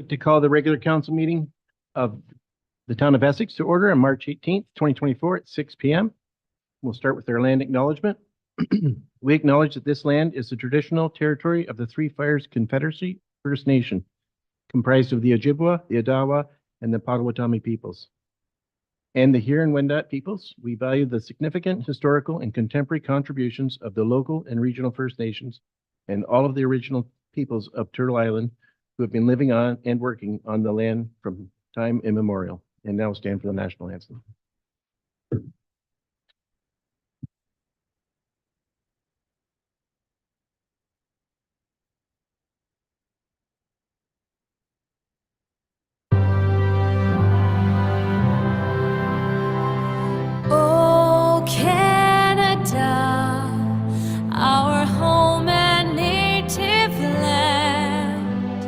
To call the regular council meeting of the town of Essex to order on March 18th, 2024 at 6 p.m. We'll start with our land acknowledgement. We acknowledge that this land is the traditional territory of the Three Fires Confederacy First Nation, comprised of the Ojibwa, the Odawa, and the Potawatomi peoples. And the Huron-Wendat peoples, we value the significant historical and contemporary contributions of the local and regional First Nations and all of the original peoples of Turtle Island who have been living on and working on the land from time immemorial, and now stand for the national anthem. Oh, Canada, our home and native land,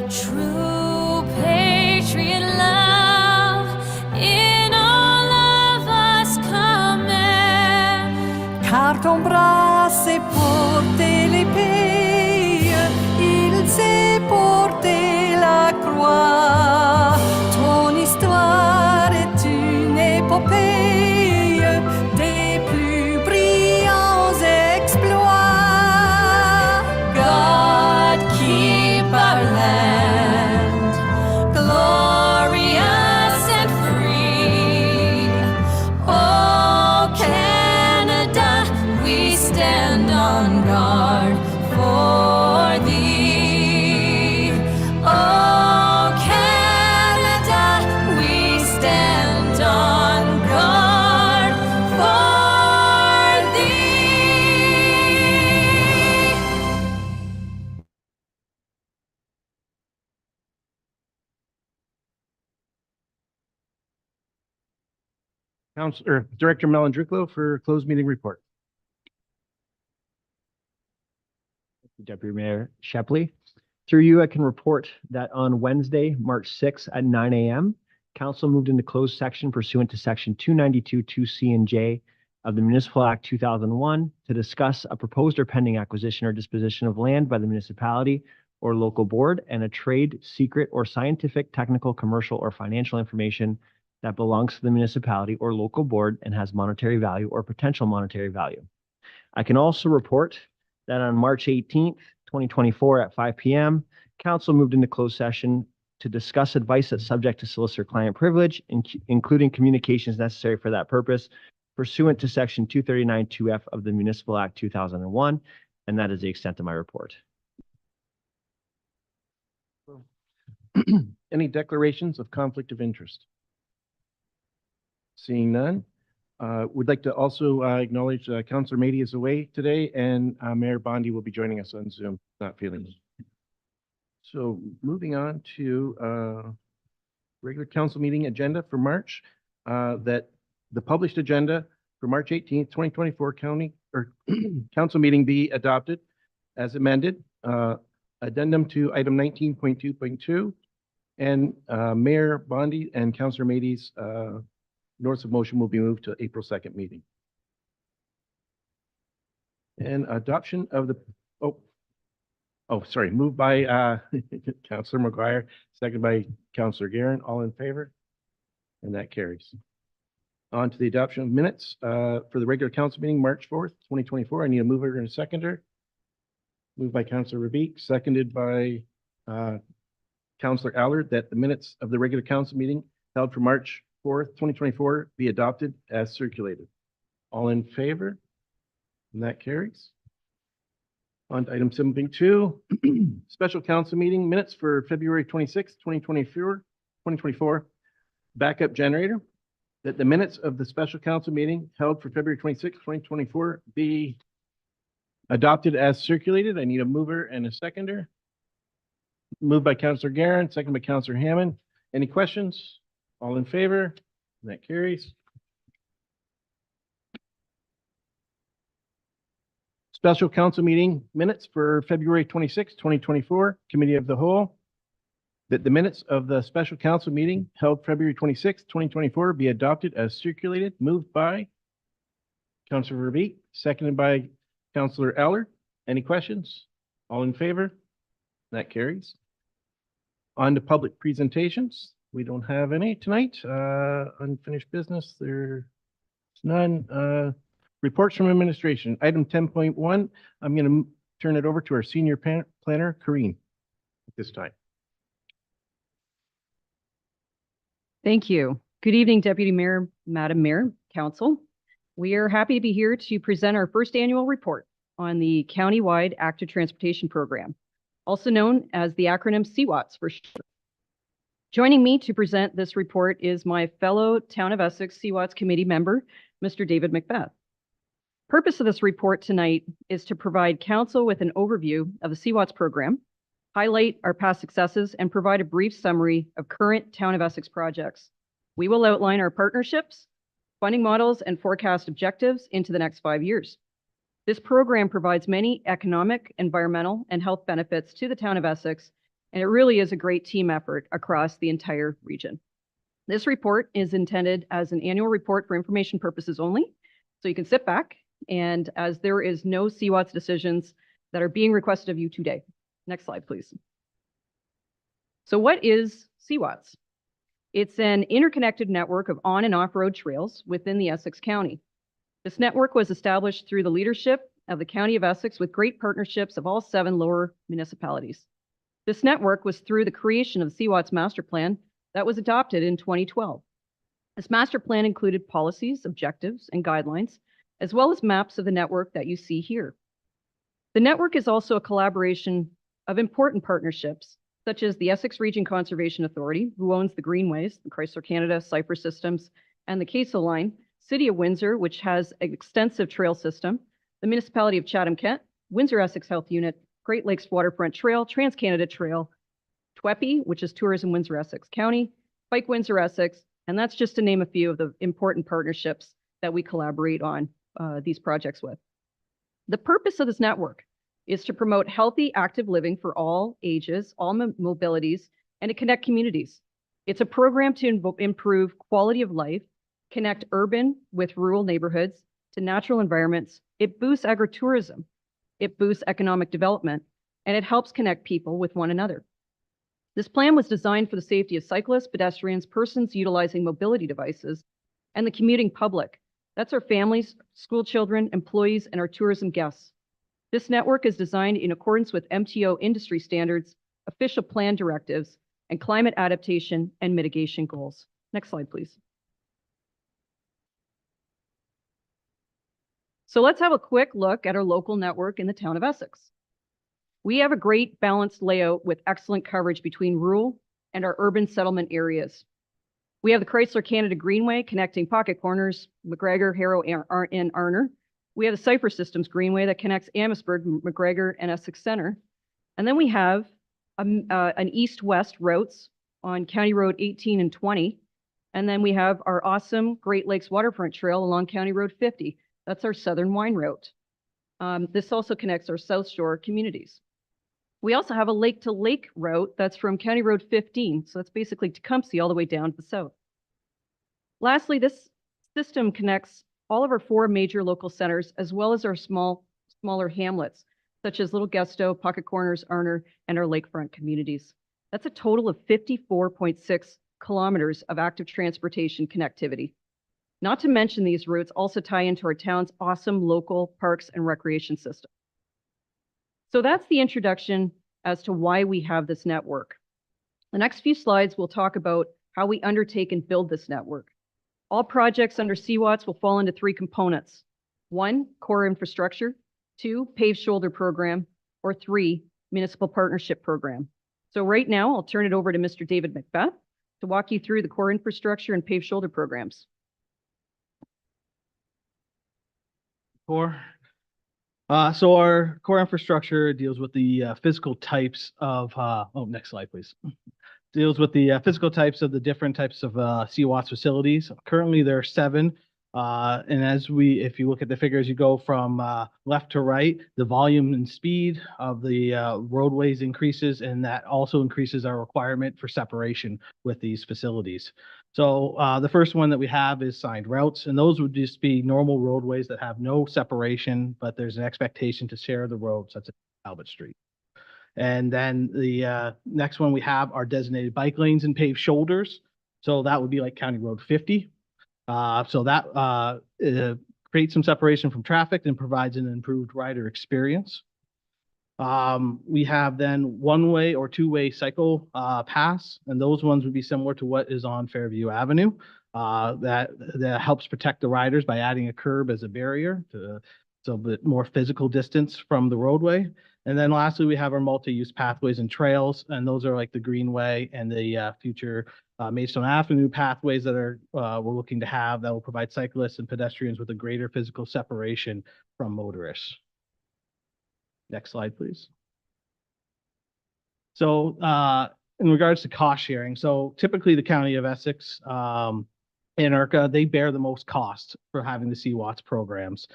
true patriot love in all of us command. Car ton bras sait porter l'épée, il sait porter la croix. Ton histoire est une épopée des plus brillants exploits. God keep our land glorious and free. Oh, Canada, we stand on guard for thee. Oh, Canada, we stand on guard for thee. Director Malandriclo for closed meeting report. Deputy Mayor Shepley. Through you, I can report that on Wednesday, March 6th at 9 a.m., Council moved into closed section pursuant to Section 292, 2C and J of the Municipal Act 2001 to discuss a proposed or pending acquisition or disposition of land by the municipality or local board and a trade, secret, or scientific, technical, commercial, or financial information that belongs to the municipality or local board and has monetary value or potential monetary value. I can also report that on March 18th, 2024 at 5 p.m., Council moved into closed session to discuss advice that's subject to solicitor-client privilege, including communications necessary for that purpose, pursuant to Section 239 2F of the Municipal Act 2001, and that is the extent of my report. Any declarations of conflict of interest? Seeing none. Would like to also acknowledge Councillor Mady is away today, and Mayor Bondi will be joining us on Zoom, not feeling well. So moving on to regular council meeting agenda for March, that the published agenda for March 18th, 2024 council meeting be adopted as amended. Addendum to item 19.2.2 and Mayor Bondi and Councillor Mady's notice of motion will be moved to April 2nd meeting. And adoption of the, moved by Councillor McGuire, seconded by Councillor Guerin. All in favor? And that carries. On to the adoption of minutes for the regular council meeting, March 4th, 2024. I need a mover and a seconder. Moved by Councillor Rabique, seconded by Councillor Allard, that the minutes of the regular council meeting held for March 4th, 2024 be adopted as circulated. All in favor? And that carries. On to item 7.2, special council meeting minutes for February 26th, 2024, backup generator. That the minutes of the special council meeting held for February 26th, 2024 be adopted as circulated. I need a mover and a seconder. Moved by Councillor Guerin, second by Councillor Hammond. Any questions? All in favor? And that carries. Special council meeting minutes for February 26, 2024, Committee of the Whole. That the minutes of the special council meeting held February 26, 2024 be adopted as circulated. Moved by Councillor Rabique, seconded by Councillor Allard. Any questions? All in favor? That carries. On to public presentations. We don't have any tonight. Unfinished business, there's none. Reports from administration. Item 10.1, I'm going to turn it over to our senior planner, Karine, at this time. Thank you. Good evening, Deputy Mayor, Madam Mayor, Council. We are happy to be here to present our first annual report on the countywide active transportation program, also known as the acronym CWATS for short. Joining me to present this report is my fellow Town of Essex CWATS committee member, Mr. David Macbeth. Purpose of this report tonight is to provide council with an overview of the CWATS program, highlight our past successes, and provide a brief summary of current Town of Essex projects. We will outline our partnerships, funding models, and forecast objectives into the next 5 years. This program provides many economic, environmental, and health benefits to the Town of Essex, and it really is a great team effort across the entire region. This report is intended as an annual report for information purposes only, so you can sit back, and as there is no CWATS decisions that are being requested of you today. Next slide, please. So what is CWATS? It's an interconnected network of on and off-road trails within the Essex County. This network was established through the leadership of the County of Essex with great partnerships of all 7 lower municipalities. This network was through the creation of the CWATS Master Plan that was adopted in 2012. This master plan included policies, objectives, and guidelines, as well as maps of the network that you see here. The network is also a collaboration of important partnerships, such as the Essex Region Conservation Authority, who owns the Greenways, the Chrysler Canada, Cypress Systems, and the Queso Line, City of Windsor, which has an extensive trail system, the Municipality of Chatham-Kent, Windsor Essex Health Unit, Great Lakes Waterfront Trail, Trans-Canada Trail, TWEPI, which is Tourism Windsor Essex County, Bike Windsor Essex, and that's just to name a few of the important partnerships that we collaborate on these projects with. The purpose of this network is to promote healthy, active living for all ages, all mobilities, and to connect communities. It's a program to improve quality of life, connect urban with rural neighborhoods to natural environments. It boosts agritourism, it boosts economic development, and it helps connect people with one another. This plan was designed for the safety of cyclists, pedestrians, persons utilizing mobility devices, and the commuting public. That's our families, school children, employees, and our tourism guests. This network is designed in accordance with MTO industry standards, official plan directives, and climate adaptation and mitigation goals. Next slide, please. So let's have a quick look at our local network in the Town of Essex. We have a great balanced layout with excellent coverage between rural and our urban settlement areas. We have the Chrysler Canada Greenway connecting Pocket Corners, McGregor, Harrow, and Arner. We have the Cypress Systems Greenway that connects Amherstburg, McGregor, and Essex Center. And then we have an east-west routes on County Road 18 and 20. And then we have our awesome Great Lakes Waterfront Trail along County Road 50. That's our southern wine route. This also connects our South Shore communities. We also have a lake-to-lake route that's from County Road 15. So that's basically Tecumseh all the way down to the south. Lastly, this system connects all of our 4 major local centers, as well as our smaller hamlets, such as Little Gusto, Pocket Corners, Arner, and our lakefront communities. That's a total of 54.6 kilometers of active transportation connectivity. Not to mention these routes also tie into our town's awesome local parks and recreation system. So that's the introduction as to why we have this network. The next few slides will talk about how we undertake and build this network. All projects under CWATS will fall into 3 components. 1, core infrastructure, 2, paved shoulder program, or 3, municipal partnership program. So right now, I'll turn it over to Mr. David Macbeth to walk you through the core infrastructure and paved shoulder programs. So our core infrastructure deals with the physical types of, next slide, please. Deals with the physical types of the different types of CWATS facilities. Currently, there are 7. And if you look at the figures, you go from left to right, the volume and speed of the roadways increases, and that also increases our requirement for separation with these facilities. So the first one that we have is signed routes, and those would just be normal roadways that have no separation, but there's an expectation to share the road, such as Albert Street. And then the next one we have are designated bike lanes and paved shoulders. So that would be like County Road 50. So that creates some separation from traffic and provides an improved rider experience. We have then one-way or two-way cycle paths, and those ones would be similar to what is on Fairview Avenue. That helps protect the riders by adding a curb as a barrier to so a bit more physical distance from the roadway. And then lastly, we have our multi-use pathways and trails, and those are like the Greenway and the future Maidstone Avenue pathways that are we're looking to have that will provide cyclists and pedestrians with a greater physical separation from motorists. Next slide, please. So in regards to cost sharing, so typically the County of Essex and IRCA, they bear the most cost for having the CWATS programs.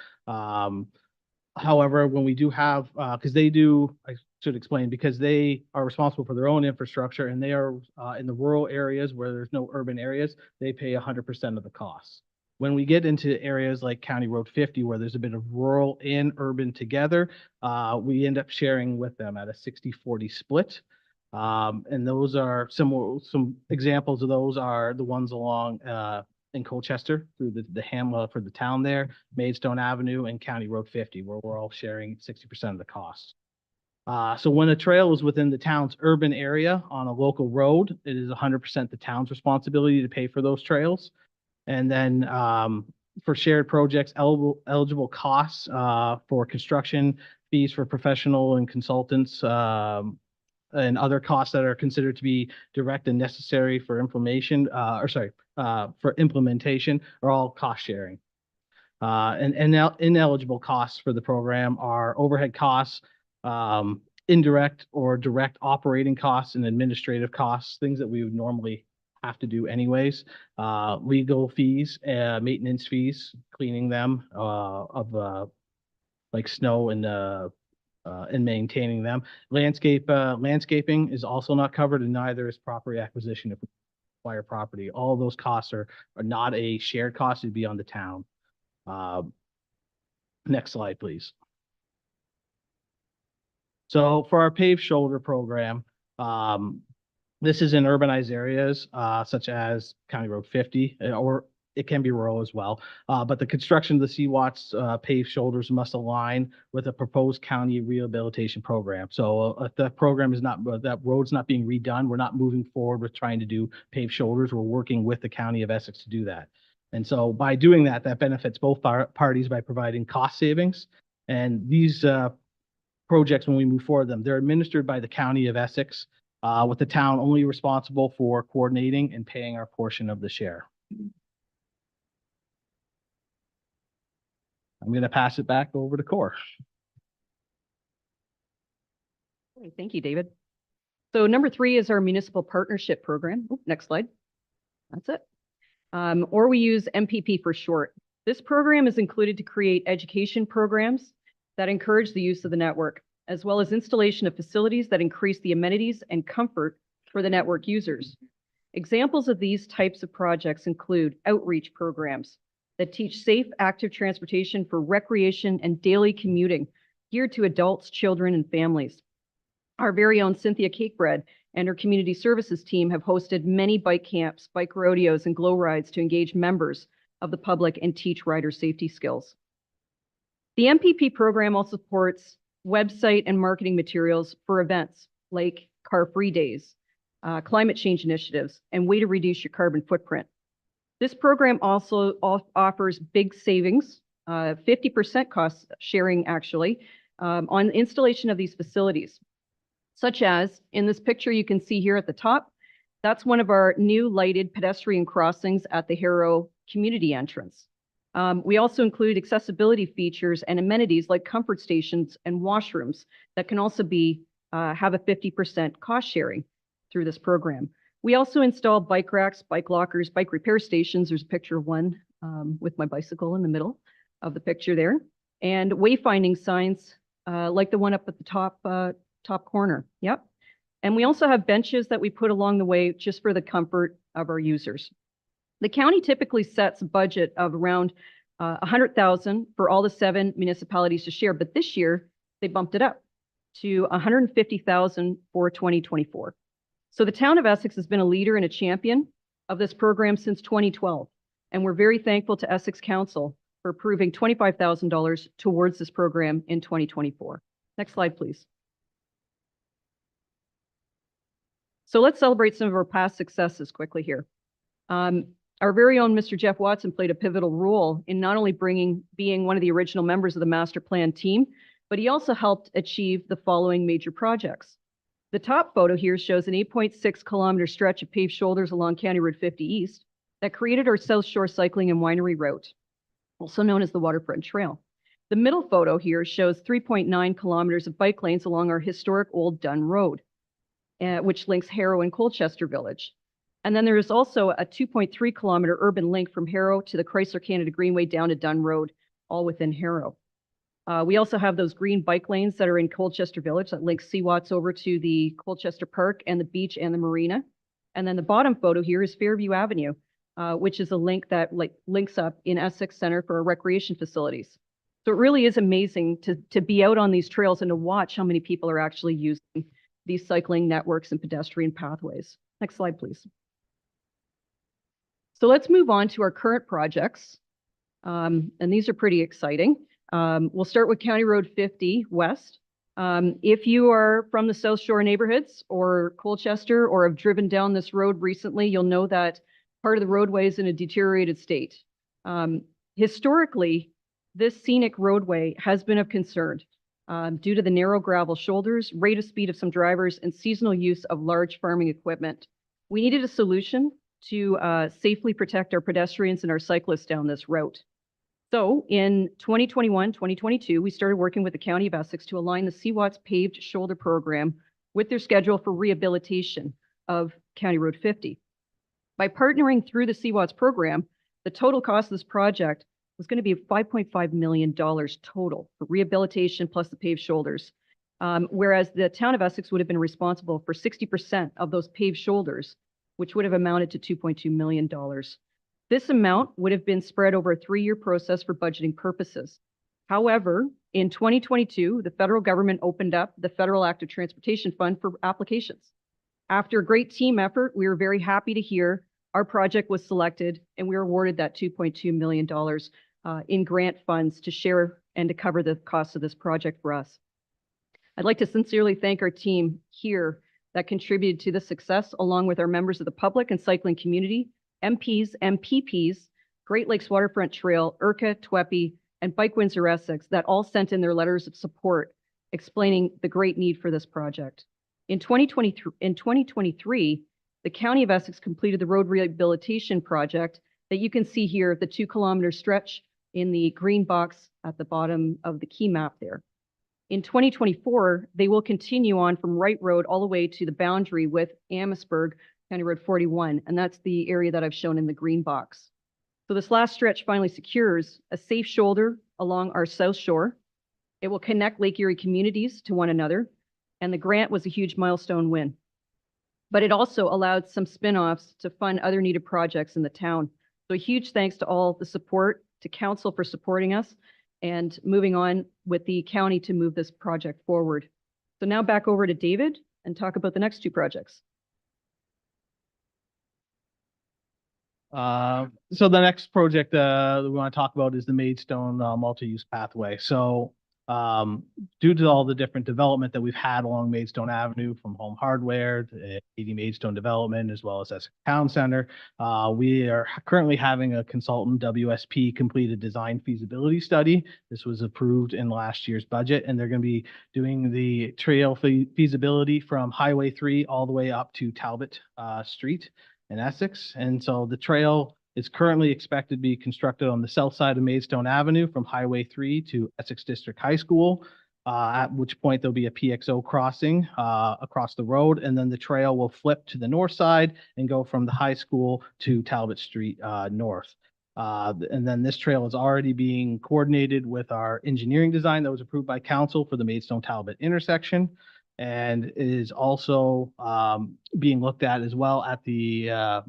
However, when we do have, because they do, I should explain, because they are responsible for their own infrastructure and they are in the rural areas where there's no urban areas, they pay 100% of the costs. When we get into areas like County Road 50, where there's a bit of rural and urban together, we end up sharing with them at a 60-40 split. And those are some examples of those are the ones along in Colchester through the hamlet for the town there, Maidstone Avenue and County Road 50, where we're all sharing 60% of the cost. So when a trail is within the town's urban area on a local road, it is 100% the town's responsibility to pay for those trails. And then for shared projects, eligible costs for construction, fees for professional and consultants, and other costs that are considered to be direct and necessary for implementation are all cost sharing. And ineligible costs for the program are overhead costs, indirect or direct operating costs and administrative costs, things that we would normally have to do anyways, legal fees, maintenance fees, cleaning them of like snow and maintaining them. Landscaping is also not covered, and neither is property acquisition if we acquire property. All those costs are not a shared cost, it'd be on the town. Next slide, please. So for our paved shoulder program, this is in urbanized areas such as County Road 50, or it can be rural as well. But the construction of the CWATS paved shoulders must align with a proposed county rehabilitation program. So if the program is not, that road's not being redone, we're not moving forward with trying to do paved shoulders. We're working with the County of Essex to do that. And so by doing that, that benefits both parties by providing cost savings. And these projects, when we move forward them, they're administered by the County of Essex, with the town only responsible for coordinating and paying our portion of the share. I'm going to pass it back over to Cor. Okay, thank you, David. So number 3 is our municipal partnership program. Oh, next slide. That's it. Or we use MPP for short. This program is included to create education programs that encourage the use of the network, as well as installation of facilities that increase the amenities and comfort for the network users. Examples of these types of projects include outreach programs that teach safe, active transportation for recreation and daily commuting geared to adults, children, and families. Our very own Cynthia Cakebread and her community services team have hosted many bike camps, bike rodeos, and glow rides to engage members of the public and teach rider safety skills. The MPP program also supports website and marketing materials for events like car-free days, climate change initiatives, and way to reduce your carbon footprint. This program also offers big savings, 50% cost sharing actually, on installation of these facilities, such as in this picture you can see here at the top. That's one of our new lighted pedestrian crossings at the Harrow community entrance. We also include accessibility features and amenities like comfort stations and washrooms that can also be have a 50% cost sharing through this program. We also install bike racks, bike lockers, bike repair stations. There's a picture of one with my bicycle in the middle of the picture there, and wayfinding signs like the one up at the top corner. Yep. And we also have benches that we put along the way just for the comfort of our users. The county typically sets a budget of around $100,000 for all the 7 municipalities to share, but this year they bumped it up to $150,000 for 2024. So the town of Essex has been a leader and a champion of this program since 2012. And we're very thankful to Essex Council for approving $25,000 towards this program in 2024. Next slide, please. So let's celebrate some of our past successes quickly here. Our very own Mr. Jeff Watson played a pivotal role in not only being one of the original members of the master plan team, but he also helped achieve the following major projects. The top photo here shows an 8.6 kilometer stretch of paved shoulders along County Road 50 East that created our South Shore Cycling and Winery Route, also known as the Waterfront Trail. The middle photo here shows 3.9 kilometers of bike lanes along our historic Old Dunn Road, which links Harrow and Colchester Village. And then there is also a 2.3 kilometer urban link from Harrow to the Chrysler Canada Greenway down to Dunn Road, all within Harrow. We also have those green bike lanes that are in Colchester Village that link Seawatts over to the Colchester Park and the beach and the marina. And then the bottom photo here is Fairview Avenue, which is a link that links up in Essex Center for our recreation facilities. So it really is amazing to be out on these trails and to watch how many people are actually using these cycling networks and pedestrian pathways. Next slide, please. So let's move on to our current projects. And these are pretty exciting. We'll start with County Road 50 West. If you are from the South Shore neighborhoods or Colchester or have driven down this road recently, you'll know that part of the roadway is in a deteriorated state. Historically, this scenic roadway has been of concern due to the narrow gravel shoulders, rate of speed of some drivers, and seasonal use of large farming equipment. We needed a solution to safely protect our pedestrians and our cyclists down this route. So in 2021, 2022, we started working with the County of Essex to align the Seawatts paved shoulder program with their schedule for rehabilitation of County Road 50. By partnering through the Seawatts program, the total cost of this project was going to be $5.5 million total for rehabilitation plus the paved shoulders, whereas the town of Essex would have been responsible for 60% of those paved shoulders, which would have amounted to $2.2 million. This amount would have been spread over a 3-year process for budgeting purposes. However, in 2022, the federal government opened up the Federal Active Transportation Fund for applications. After a great team effort, we were very happy to hear our project was selected and we were awarded that $2.2 million in grant funds to share and to cover the cost of this project for us. I'd like to sincerely thank our team here that contributed to the success, along with our members of the public and cycling community, MPs, MPPs, Great Lakes Waterfront Trail, IRCA, TWEPI, and Bike Windsor Essex that all sent in their letters of support explaining the great need for this project. In 2023, the County of Essex completed the road rehabilitation project that you can see here, the 2-kilometer stretch in the green box at the bottom of the key map there. In 2024, they will continue on from Wright Road all the way to the boundary with Amherstburg, County Road 41, and that's the area that I've shown in the green box. So this last stretch finally secures a safe shoulder along our South Shore. It will connect Lake Erie communities to one another, and the grant was a huge milestone win. But it also allowed some spin-offs to fund other needed projects in the town. So a huge thanks to all the support, to council for supporting us, and moving on with the county to move this project forward. So now back over to David and talk about the next 2 projects. So the next project that we want to talk about is the Maidstone multi-use pathway. So due to all the different development that we've had along Maidstone Avenue, from Home Hardware to 80 Maidstone Development, as well as Essex Town Center, we are currently having a consultant WSP completed design feasibility study. This was approved in last year's budget, and they're going to be doing the trail feasibility from Highway 3 all the way up to Talbot Street in Essex. And so the trail is currently expected to be constructed on the south side of Maidstone Avenue from Highway 3 to Essex District High School, at which point there'll be a PXO crossing across the road, and then the trail will flip to the north side and go from the high school to Talbot Street north. And then this trail is already being coordinated with our engineering design that was approved by council for the Maidstone Talbot intersection, and is also being looked at as well at the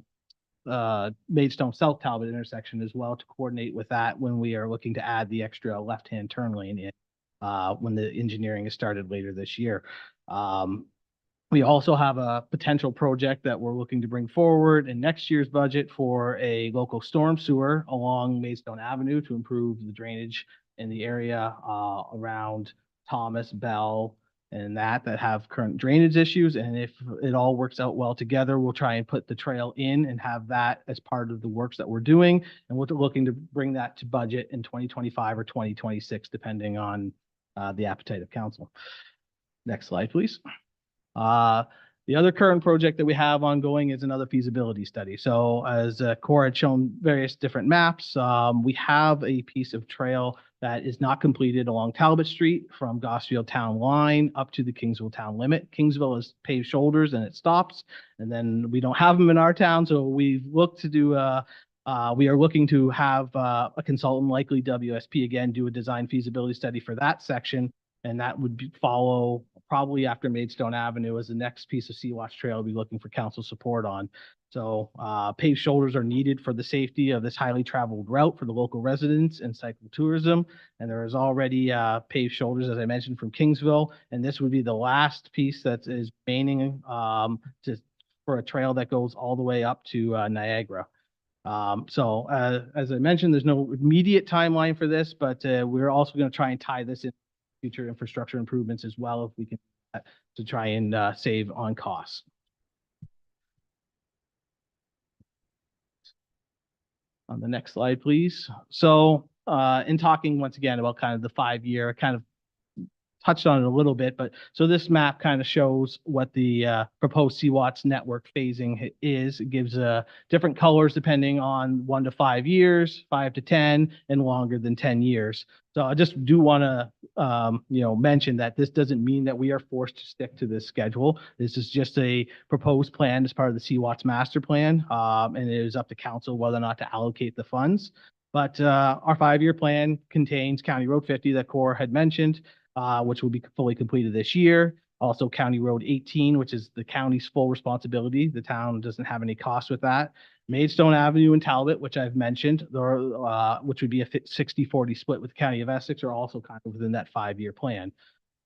Maidstone South Talbot intersection as well, to coordinate with that when we are looking to add the extra left-hand turn lane in. when the engineering is started later this year. We also have a potential project that we're looking to bring forward in next year's budget for a local storm sewer along Maidstone Avenue to improve the drainage in the area around Thomas, Bell, and that have current drainage issues. And if it all works out well together, we'll try and put the trail in and have that as part of the works that we're doing. And we're looking to bring that to budget in 2025 or 2026, depending on the appetite of council. Next slide, please. The other current project that we have ongoing is another feasibility study. So as Cora had shown various different maps, we have a piece of trail that is not completed along Talbot Street from Gosfield Town line up to the Kingsville town limit. Kingsville is paved shoulders and it stops, and then we don't have them in our town. So we've looked to do we are looking to have a consultant, likely WSP again, do a design feasibility study for that section. And that would follow probably after Maidstone Avenue as the next piece of Sea Watch Trail we'll be looking for council support on. So paved shoulders are needed for the safety of this highly traveled route for the local residents and cycle tourism. And there is already paved shoulders, as I mentioned, from Kingsville. And this would be the last piece that is remaining for a trail that goes all the way up to Niagara. As I mentioned, there's no immediate timeline for this, but we're also going to try and tie this in future infrastructure improvements as well, if we can, to try and save on costs. On the next slide, please. So in talking once again about kind of the 5-year, kind of touched on it a little bit, but so this map kind of shows what the proposed CWATS network phasing is. It gives different colors depending on 1 to 5 years, 5 to 10, and longer than 10 years. So I just do want to, mention that this doesn't mean that we are forced to stick to this schedule. This is just a proposed plan as part of the CWATS master plan, and it is up to council whether or not to allocate the funds. But our 5-year plan contains County Road 50 that Cora had mentioned, which will be fully completed this year. Also County Road 18, which is the county's full responsibility. The town doesn't have any cost with that. Maidstone Avenue and Talbot, which I've mentioned, which would be a 60-40 split with the County of Essex, are also kind of within that 5-year plan.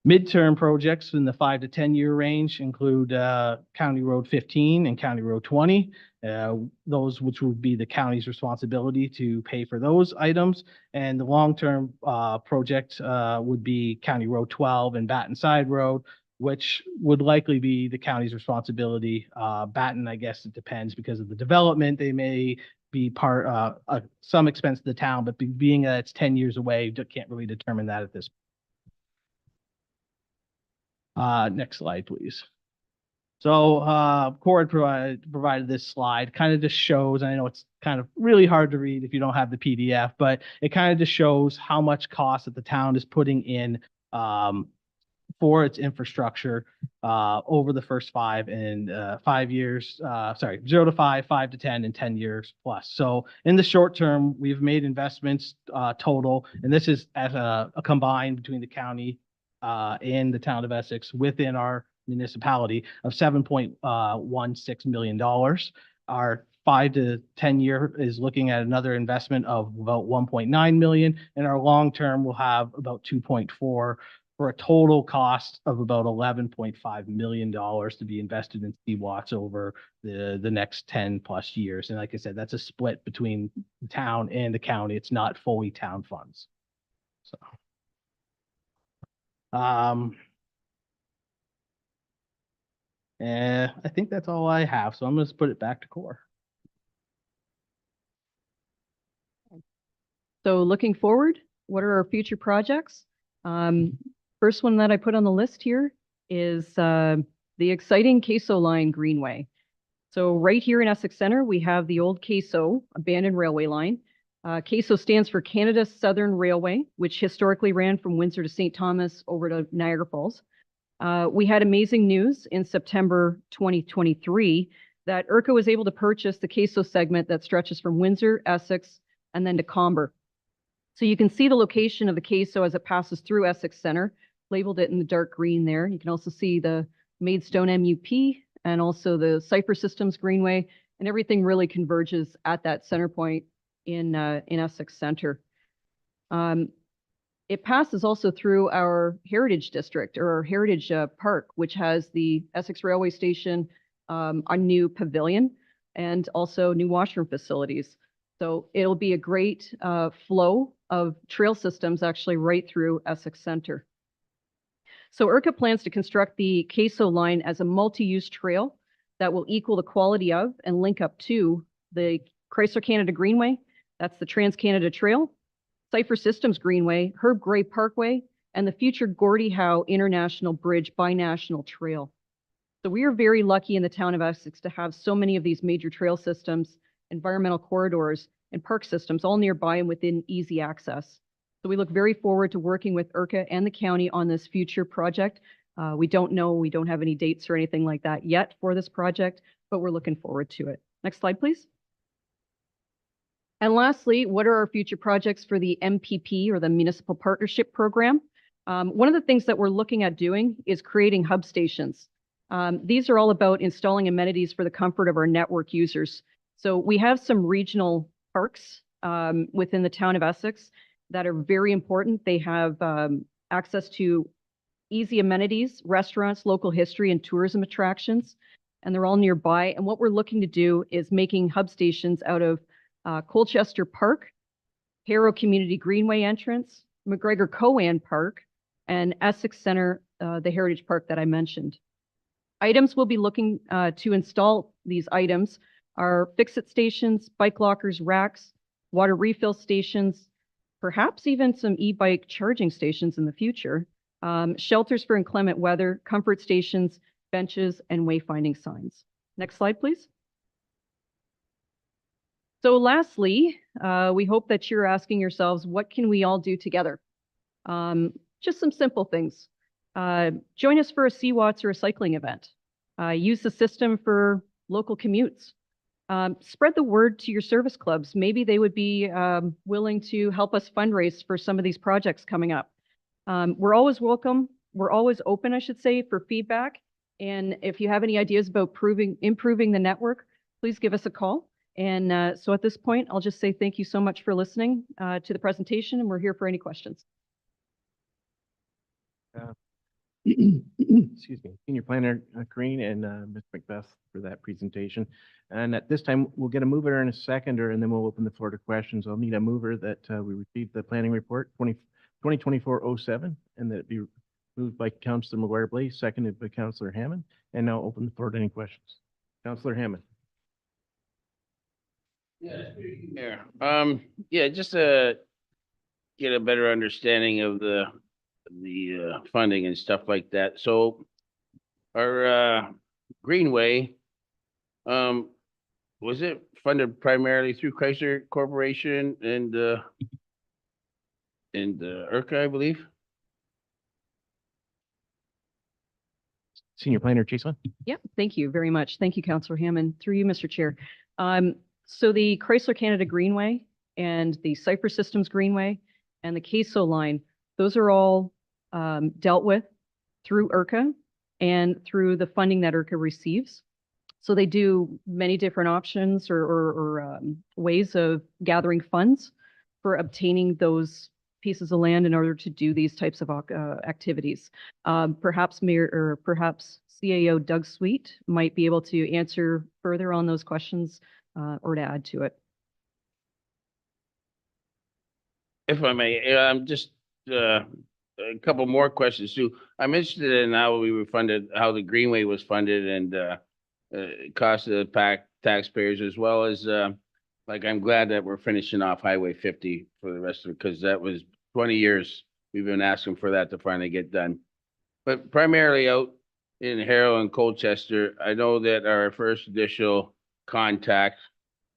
Midterm projects in the 5 to 10 year range include County Road 15 and County Road 20. Those which would be the county's responsibility to pay for those items. And the long-term project would be County Road 12 and Batten Side Road, which would likely be the county's responsibility. Batten, I guess it depends because of the development. They may be part some expense to the town, but being that it's 10 years away, can't really determine that at this point. Next slide, please. So Cora provided this slide, kind of just shows, and I know it's kind of really hard to read if you don't have the PDF, but it kind of just shows how much cost that the town is putting in for its infrastructure over the first 5 years, 0 to 5, 5 to 10, and 10 years plus. So in the short term, we've made investments total, and this is as a combined between the county and the town of Essex within our municipality of $7.16 million. Our 5 to 10 year is looking at another investment of about 1.9 million, and our long term will have about 2.4 for a total cost of about $11.5 million to be invested in CWATS over the next 10 plus years. And like I said, that's a split between the town and the county. It's not fully town funds. So. And I think that's all I have. So I'm going to put it back to Cora. So looking forward, what are our future projects? First one that I put on the list here is the exciting Queso Line Greenway. So right here in Essex Center, we have the old Queso abandoned railway line. Queso stands for Canada Southern Railway, which historically ran from Windsor to St. Thomas over to Niagara Falls. We had amazing news in September 2023 that IRCA was able to purchase the Queso segment that stretches from Windsor, Essex, and then to Comber. So you can see the location of the Queso as it passes through Essex Center, labeled it in the dark green there. You can also see the Maidstone MUP and also the Cypher Systems Greenway, and everything really converges at that center point in Essex Center. It passes also through our Heritage District or our Heritage Park, which has the Essex Railway Station, a new pavilion, and also new washroom facilities. So it'll be a great flow of trail systems actually right through Essex Center. So IRCA plans to construct the Queso line as a multi-use trail that will equal the quality of and link up to the Chrysler Canada Greenway, that's the Trans-Canada Trail, Cipher Systems Greenway, Herb Gray Parkway, and the future Gordie Howe International Bridge Binational Trail. So we are very lucky in the town of Essex to have so many of these major trail systems, environmental corridors, and park systems all nearby and within easy access. So we look very forward to working with IRCA and the county on this future project. We don't have any dates or anything like that yet for this project, but we're looking forward to it. Next slide, please. And lastly, what are our future projects for the MPP or the Municipal Partnership Program? One of the things that we're looking at doing is creating hub stations. These are all about installing amenities for the comfort of our network users. So we have some regional parks within the town of Essex that are very important. They have access to easy amenities, restaurants, local history, and tourism attractions, and they're all nearby. And what we're looking to do is making hub stations out of Colchester Park, Harrow Community Greenway entrance, McGregor Coan Park, and Essex Center, the Heritage Park that I mentioned. Items we'll be looking to install these items are fix-it stations, bike lockers, racks, water refill stations, perhaps even some e-bike charging stations in the future, shelters for inclement weather, comfort stations, benches, and wayfinding signs. Next slide, please. So lastly, we hope that you're asking yourselves, what can we all do together? Just some simple things. Join us for a CWATS or a cycling event. Use the system for local commutes. Spread the word to your service clubs. Maybe they would be willing to help us fundraise for some of these projects coming up. We're always welcome. We're always open, I should say, for feedback. And if you have any ideas about improving the network, please give us a call. And so at this point, I'll just say thank you so much for listening to the presentation, and we're here for any questions. Excuse me, Senior Planner Green and Ms. Macbeth for that presentation. And at this time, we'll get a mover and a seconder, and then we'll open the floor to questions. I'll need a mover that we received the planning report 2024-07, and that it be moved by Councillor McGuire-Blaze, seconded by Councillor Hammond. And now open the floor to any questions. Councillor Hammond. Yeah, just to get a better understanding of the funding and stuff like that. So our Greenway, was it funded primarily through Chrysler Corporation and IRCA, I believe? Senior Planner Jason. Yeah, thank you very much. Thank you, Councillor Hammond. Through you, Mr. Chair. So the Chrysler Canada Greenway and the Cipher Systems Greenway and the Queso line, those are all dealt with through IRCA and through the funding that IRCA receives. So they do many different options or ways of gathering funds for obtaining those pieces of land in order to do these types of activities. Perhaps CAO Doug Sweet might be able to answer further on those questions or to add to it. If I may, I'm just a couple more questions too. I'm interested in how we were funded, how the Greenway was funded, and cost of the taxpayers, as well as like, I'm glad that we're finishing off Highway 50 for the rest of it, because that was 20 years we've been asking for that to finally get done. But primarily out in Harrow and Colchester, I know that our first initial contact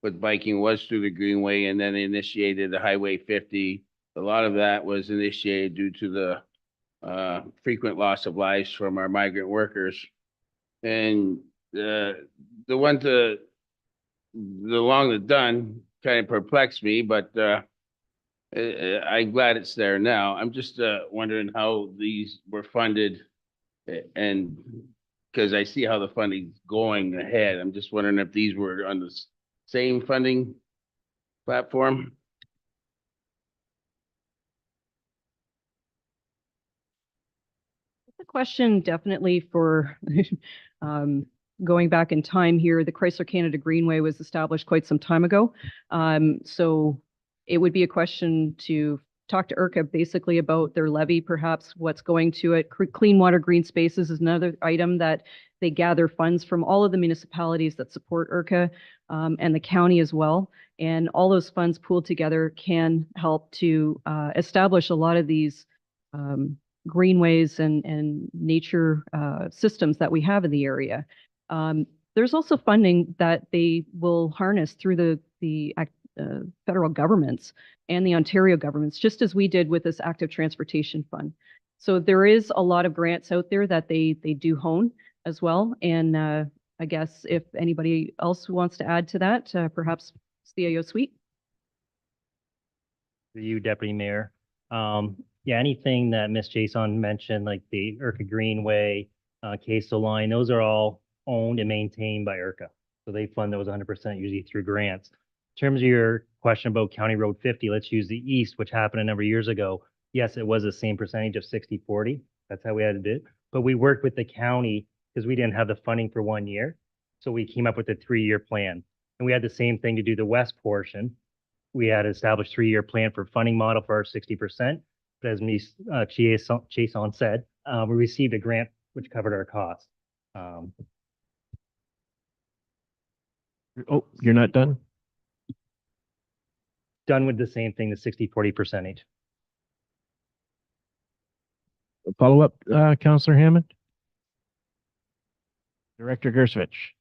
with biking was through the Greenway, and then initiated the Highway 50. A lot of that was initiated due to the frequent loss of lives from our migrant workers. And the one to the long the done kind of perplexed me, but I'm glad it's there now. I'm just wondering how these were funded, and because I see how the funding's going ahead, I'm just wondering if these were on the same funding platform. question definitely for going back in time here. The Chrysler Canada Greenway was established quite some time ago. So it would be a question to talk to IRCA basically about their levy, perhaps what's going to it. Clean Water Green Spaces is another item that they gather funds from all of the municipalities that support IRCA and the county as well. And all those funds pooled together can help to establish a lot of these greenways and nature systems that we have in the area. There's also funding that they will harness through the federal governments and the Ontario governments, just as we did with this Active Transportation Fund. So there is a lot of grants out there that they do hone as well. And I guess if anybody else wants to add to that, perhaps CAO Sweet. For you, Deputy Mayor. Yeah, anything that Ms. Jason mentioned, like the IRCA Greenway, Queso Line, those are all owned and maintained by IRCA. So they fund those 100% usually through grants. In terms of your question about County Road 50, let's use the east, which happened a number of years ago. Yes, it was the same percentage of 60-40. That's how we had to do it. But we worked with the county because we didn't have the funding for 1 year. So we came up with a 3-year plan. And we had the same thing to do the west portion. We had established 3-year plan for funding model for our 60%. But as Ms. Chason said, we received a grant which covered our costs. Oh, you're not done? Done with the same thing, the 60-40 percentage. Follow up, Councillor Hammond? Director Gersvich.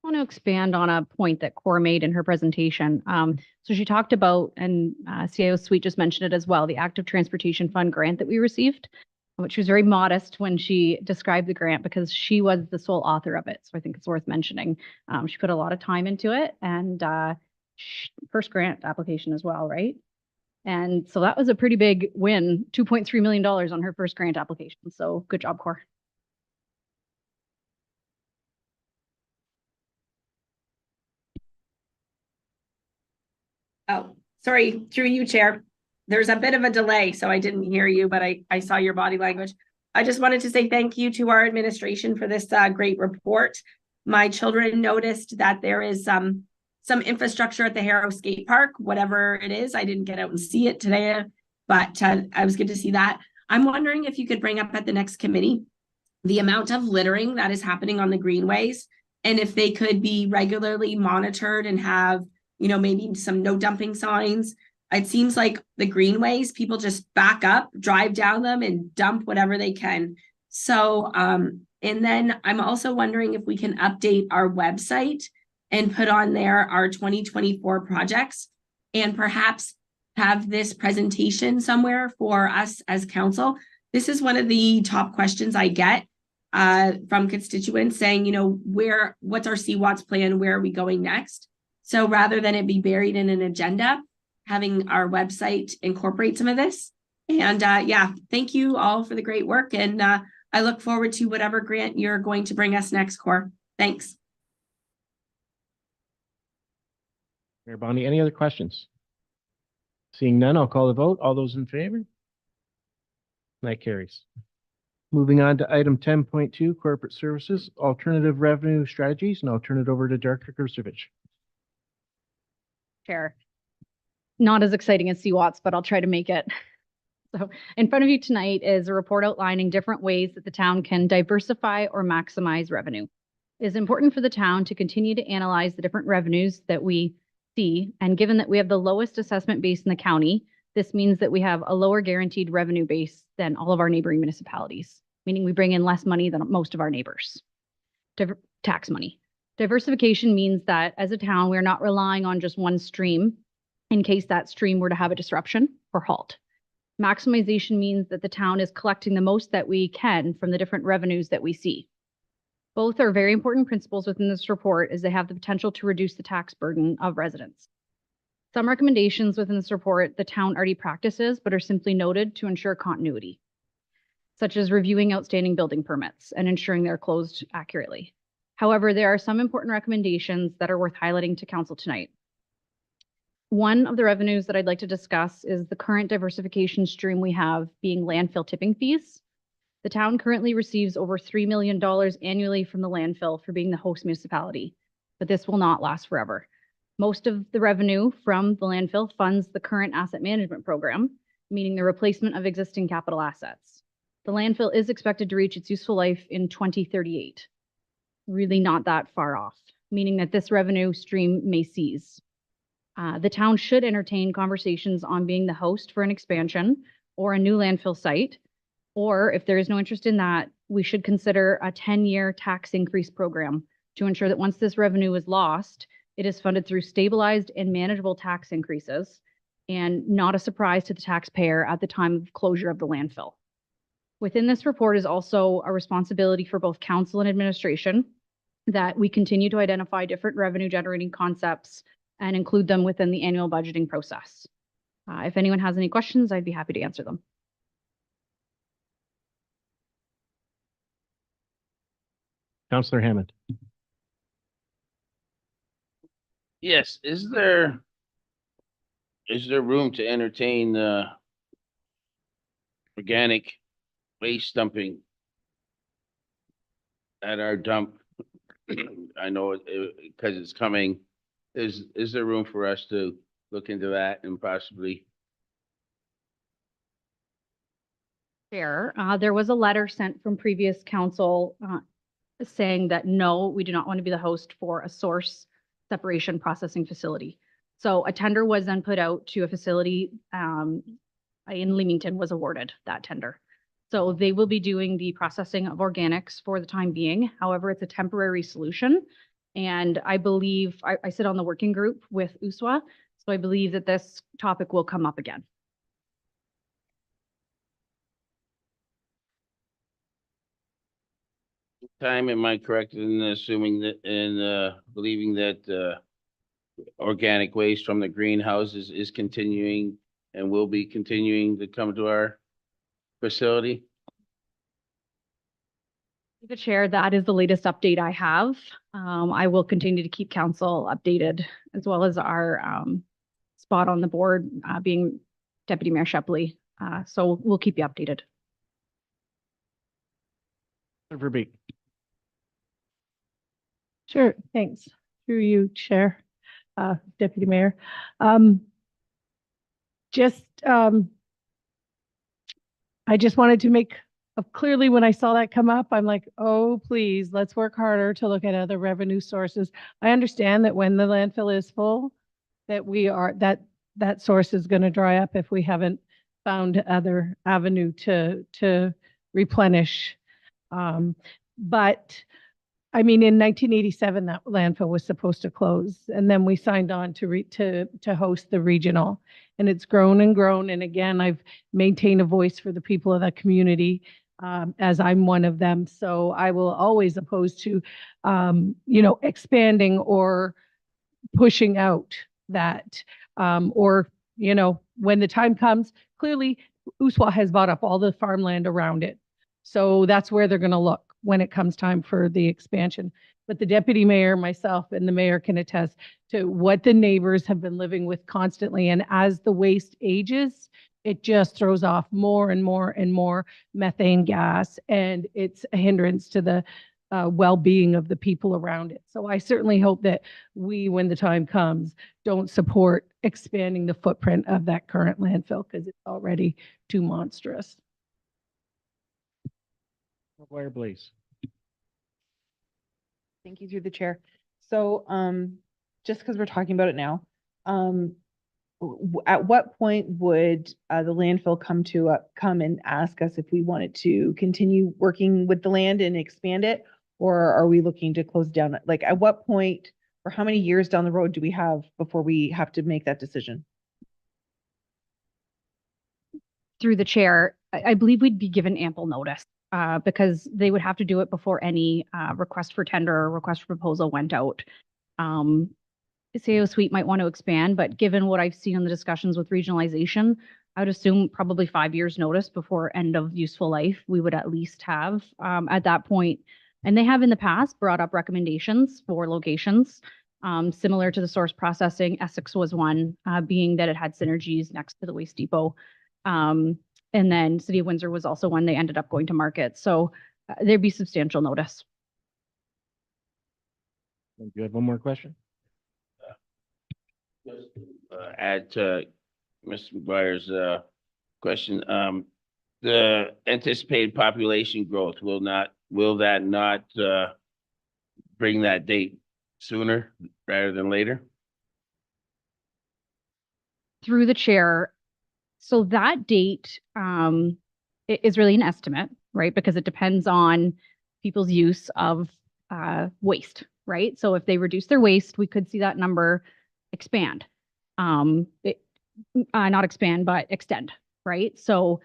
I want to expand on a point that Cora made in her presentation. So she talked about, and CIO Sweet just mentioned it as well, the Active Transportation Fund grant that we received, which was very modest when she described the grant because she was the sole author of it. So I think it's worth mentioning. She put a lot of time into it and first grant application as well, right? And so that was a pretty big win, $2.3 million on her first grant application. So good job, Cora. Oh, sorry, through you, Chair. There's a bit of a delay, so I didn't hear you, but I saw your body language. I just wanted to say thank you to our administration for this great report. My children noticed that there is some infrastructure at the Harrow Skate Park, whatever it is. I didn't get out and see it today, but I was good to see that. I'm wondering if you could bring up at the next committee the amount of littering that is happening on the greenways, and if they could be regularly monitored and have, you know, maybe some no dumping signs. It seems like the greenways, people just back up, drive down them and dump whatever they can. So, and then I'm also wondering if we can update our website and put on there our 2024 projects and perhaps have this presentation somewhere for us as council. This is one of the top questions I get from constituents saying, you know, what's our CWATS plan? Where are we going next? So rather than it be buried in an agenda, having our website incorporate some of this. And yeah, thank you all for the great work. And I look forward to whatever grant you're going to bring us next, Cor. Thanks. Mayor Bondy, any other questions? Seeing none, I'll call the vote. All those in favor? That carries. Moving on to item 10.2, corporate services, alternative revenue strategies, and I'll turn it over to Director Gersvich. Chair. Not as exciting as CWATS, but I'll try to make it. So in front of you tonight is a report outlining different ways that the town can diversify or maximize revenue. It is important for the town to continue to analyze the different revenues that we see. And given that we have the lowest assessment base in the county, this means that we have a lower guaranteed revenue base than all of our neighboring municipalities, meaning we bring in less money than most of our neighbors. Tax money. Diversification means that as a town, we're not relying on just one stream in case that stream were to have a disruption or halt. Maximization means that the town is collecting the most that we can from the different revenues that we see. Both are very important principles within this report as they have the potential to reduce the tax burden of residents. Some recommendations within this report the town already practices but are simply noted to ensure continuity, such as reviewing outstanding building permits and ensuring they're closed accurately. However, there are some important recommendations that are worth highlighting to council tonight. One of the revenues that I'd like to discuss is the current diversification stream we have being landfill tipping fees. The town currently receives over $3 million annually from the landfill for being the host municipality, but this will not last forever. Most of the revenue from the landfill funds the current asset management program, meaning the replacement of existing capital assets. The landfill is expected to reach its useful life in 2038. Really not that far off, meaning that this revenue stream may cease. The town should entertain conversations on being the host for an expansion or a new landfill site, or if there is no interest in that, we should consider a 10-year tax increase program to ensure that once this revenue is lost, it is funded through stabilized and manageable tax increases and not a surprise to the taxpayer at the time of closure of the landfill. Within this report is also a responsibility for both council and administration that we continue to identify different revenue generating concepts and include them within the annual budgeting process. If anyone has any questions, I'd be happy to answer them. Counselor Hammond. Yes, is there room to entertain organic waste dumping at our dump? I know it because it's coming. Is there room for us to look into that and possibly? Chair, there was a letter sent from previous council saying that no, we do not want to be the host for a source separation processing facility. So a tender was then put out to a facility in Leamington was awarded that tender. So they will be doing the processing of organics for the time being. However, it's a temporary solution. And I believe I sit on the working group with USWA. So I believe that this topic will come up again. Time, am I correct in assuming that, in believing that organic waste from the greenhouses is continuing and will be continuing to come to our facility? The chair, that is the latest update I have. I will continue to keep council updated as well as our spot on the board being Deputy Mayor Shepley. So we'll keep you updated. Verbeek. Sure, thanks. Through you, Chair, Deputy Mayor. I just wanted to make clearly when I saw that come up, I'm like, oh, please, let's work harder to look at other revenue sources. I understand that when the landfill is full, that that source is going to dry up if we haven't found other avenue to replenish. But I mean, in 1987, that landfill was supposed to close, and then we signed on to host the regional, and it's grown and grown. And again, I've maintained a voice for the people of that community, as I'm one of them. So I will always oppose to, expanding or pushing out that, or when the time comes. Clearly, USWA has bought up all the farmland around it, so that's where they're going to look when it comes time for the expansion. But the deputy mayor, myself, and the mayor can attest to what the neighbors have been living with constantly. And as the waste ages, it just throws off more and more and more methane gas, and it's a hindrance to the well-being of the people around it. So I certainly hope that we, when the time comes, don't support expanding the footprint of that current landfill because it's already too monstrous. McGuire, please. Thank you through the chair. So just because we're talking about it now, at what point would the landfill come and ask us if we wanted to continue working with the land and expand it, or are we looking to close down? Like, at what point or how many years down the road do we have before we have to make that decision? Through the chair, I believe we'd be given ample notice. Because they would have to do it before any request for tender or request for proposal went out. CAO Suite might want to expand, but given what I've seen in the discussions with regionalization, I would assume probably 5 years notice before end of useful life, we would at least have at that point. And they have in the past brought up recommendations for locations similar to the source processing. Essex was one, being that it had synergies next to the waste depot. And then City of Windsor was also one they ended up going to market. So there'd be substantial notice. Do you have one more question? Add to Mr. McGuire's question, the anticipated population growth will that not bring that date sooner rather than later? Through the chair. So that date is really an estimate, right? Because it depends on people's use of waste, right? So if they reduce their waste, we could see that number expand. Not expand, but extend, right? So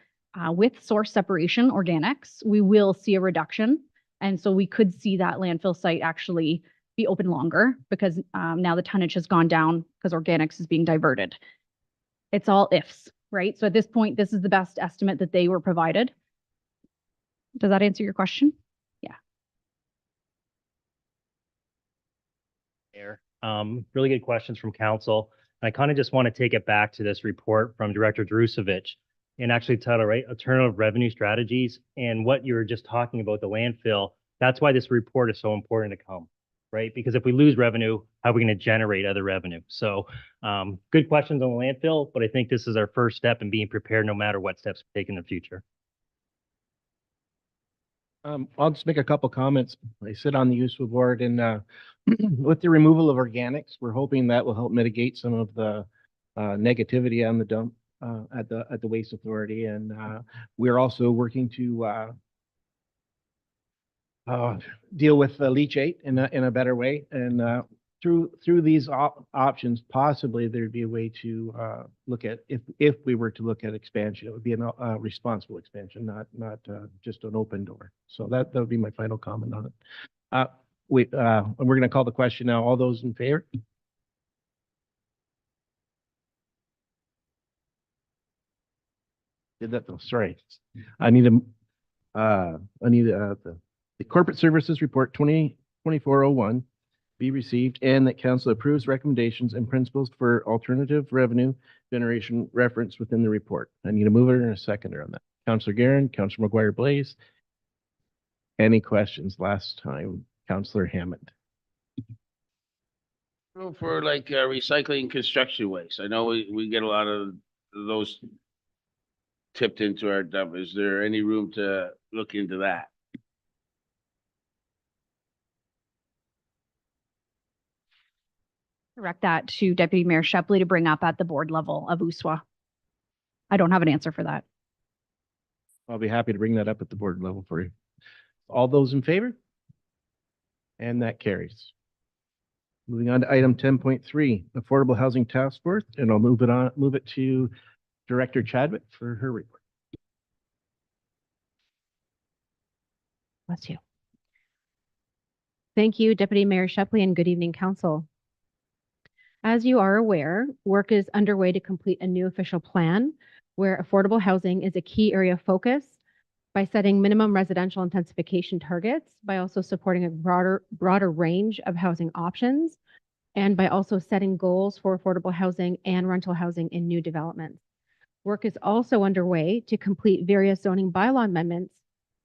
with source separation organics, we will see a reduction. And so we could see that landfill site actually be open longer because now the tonnage has gone down because organics is being diverted. It's all ifs, right? So at this point, this is the best estimate that they were provided. Does that answer your question? Yeah. Mayor. Really good questions from council. I kind of just want to take it back to this report from Director Drusevich and actually title, right, alternative revenue strategies. And what you were just talking about, the landfill, that's why this report is so important to come, right? Because if we lose revenue, how are we going to generate other revenue? So good questions on the landfill, but I think this is our first step in being prepared no matter what steps we take in the future. I'll just make a couple comments. I sit on the useful board and with the removal of organics, we're hoping that will help mitigate some of the negativity on the dump at the waste authority. And we're also working to deal with leachate in a better way. And through these options, possibly there'd be a way to look at if we were to look at expansion, it would be a responsible expansion, not just an open door. So that would be my final comment on it. And we're going to call the question now. All those in favor? Did that? Oh, sorry. I need the corporate services report 2024-01 be received and that council approves recommendations and principles for alternative revenue generation reference within the report. I need a mover and a seconder on that. Councillor Guerin, Councillor McGuire Blaze. Any questions last time? Councillor Hammond. So for like recycling construction waste, I know we get a lot of those tipped into our dump. Is there any room to look into that? Direct that to Deputy Mayor Shepley to bring up at the board level of USWA. I don't have an answer for that. I'll be happy to bring that up at the board level for you. All those in favor? And that carries. Moving on to item 10.3, Affordable Housing Task Force, and I'll move it to Director Chadwick for her report. Bless you. Thank you, Deputy Mayor Shepley, and good evening, Council. As you are aware, work is underway to complete a new official plan where affordable housing is a key area of focus by setting minimum residential intensification targets, by also supporting a broader range of housing options, and by also setting goals for affordable housing and rental housing in new developments. Work is also underway to complete various zoning bylaw amendments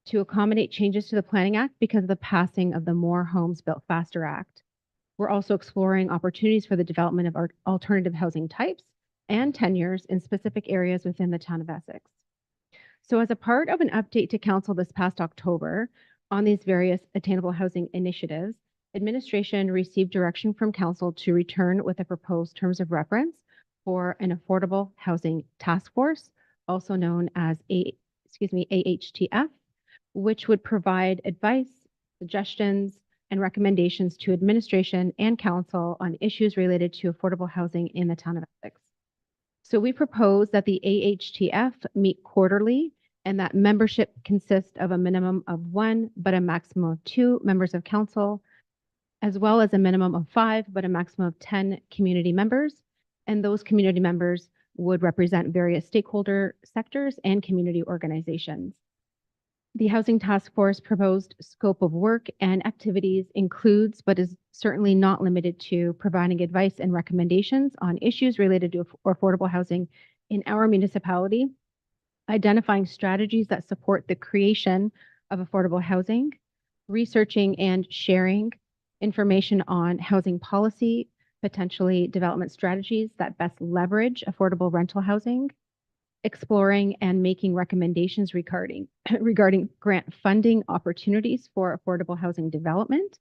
to accommodate changes to the Planning Act because of the passing of the More Homes Built Faster Act. We're also exploring opportunities for the development of our alternative housing types and tenures in specific areas within the town of Essex. So as a part of an update to Council this past October on these various attainable housing initiatives, administration received direction from Council to return with a proposed terms of reference for an affordable housing task force, also known as AHTF, which would provide advice, suggestions, and recommendations to administration and council on issues related to affordable housing in the town of Essex. So we propose that the AHTF meet quarterly and that membership consist of a minimum of 1, but a maximum of 2 members of council, as well as a minimum of 5, but a maximum of 10 community members. And those community members would represent various stakeholder sectors and community organizations. The Housing Task Force proposed scope of work and activities includes, but is certainly not limited to, providing advice and recommendations on issues related to affordable housing in our municipality, identifying strategies that support the creation of affordable housing, researching and sharing information on housing policy, potentially development strategies that best leverage affordable rental housing, exploring and making recommendations regarding grant funding opportunities for affordable housing development,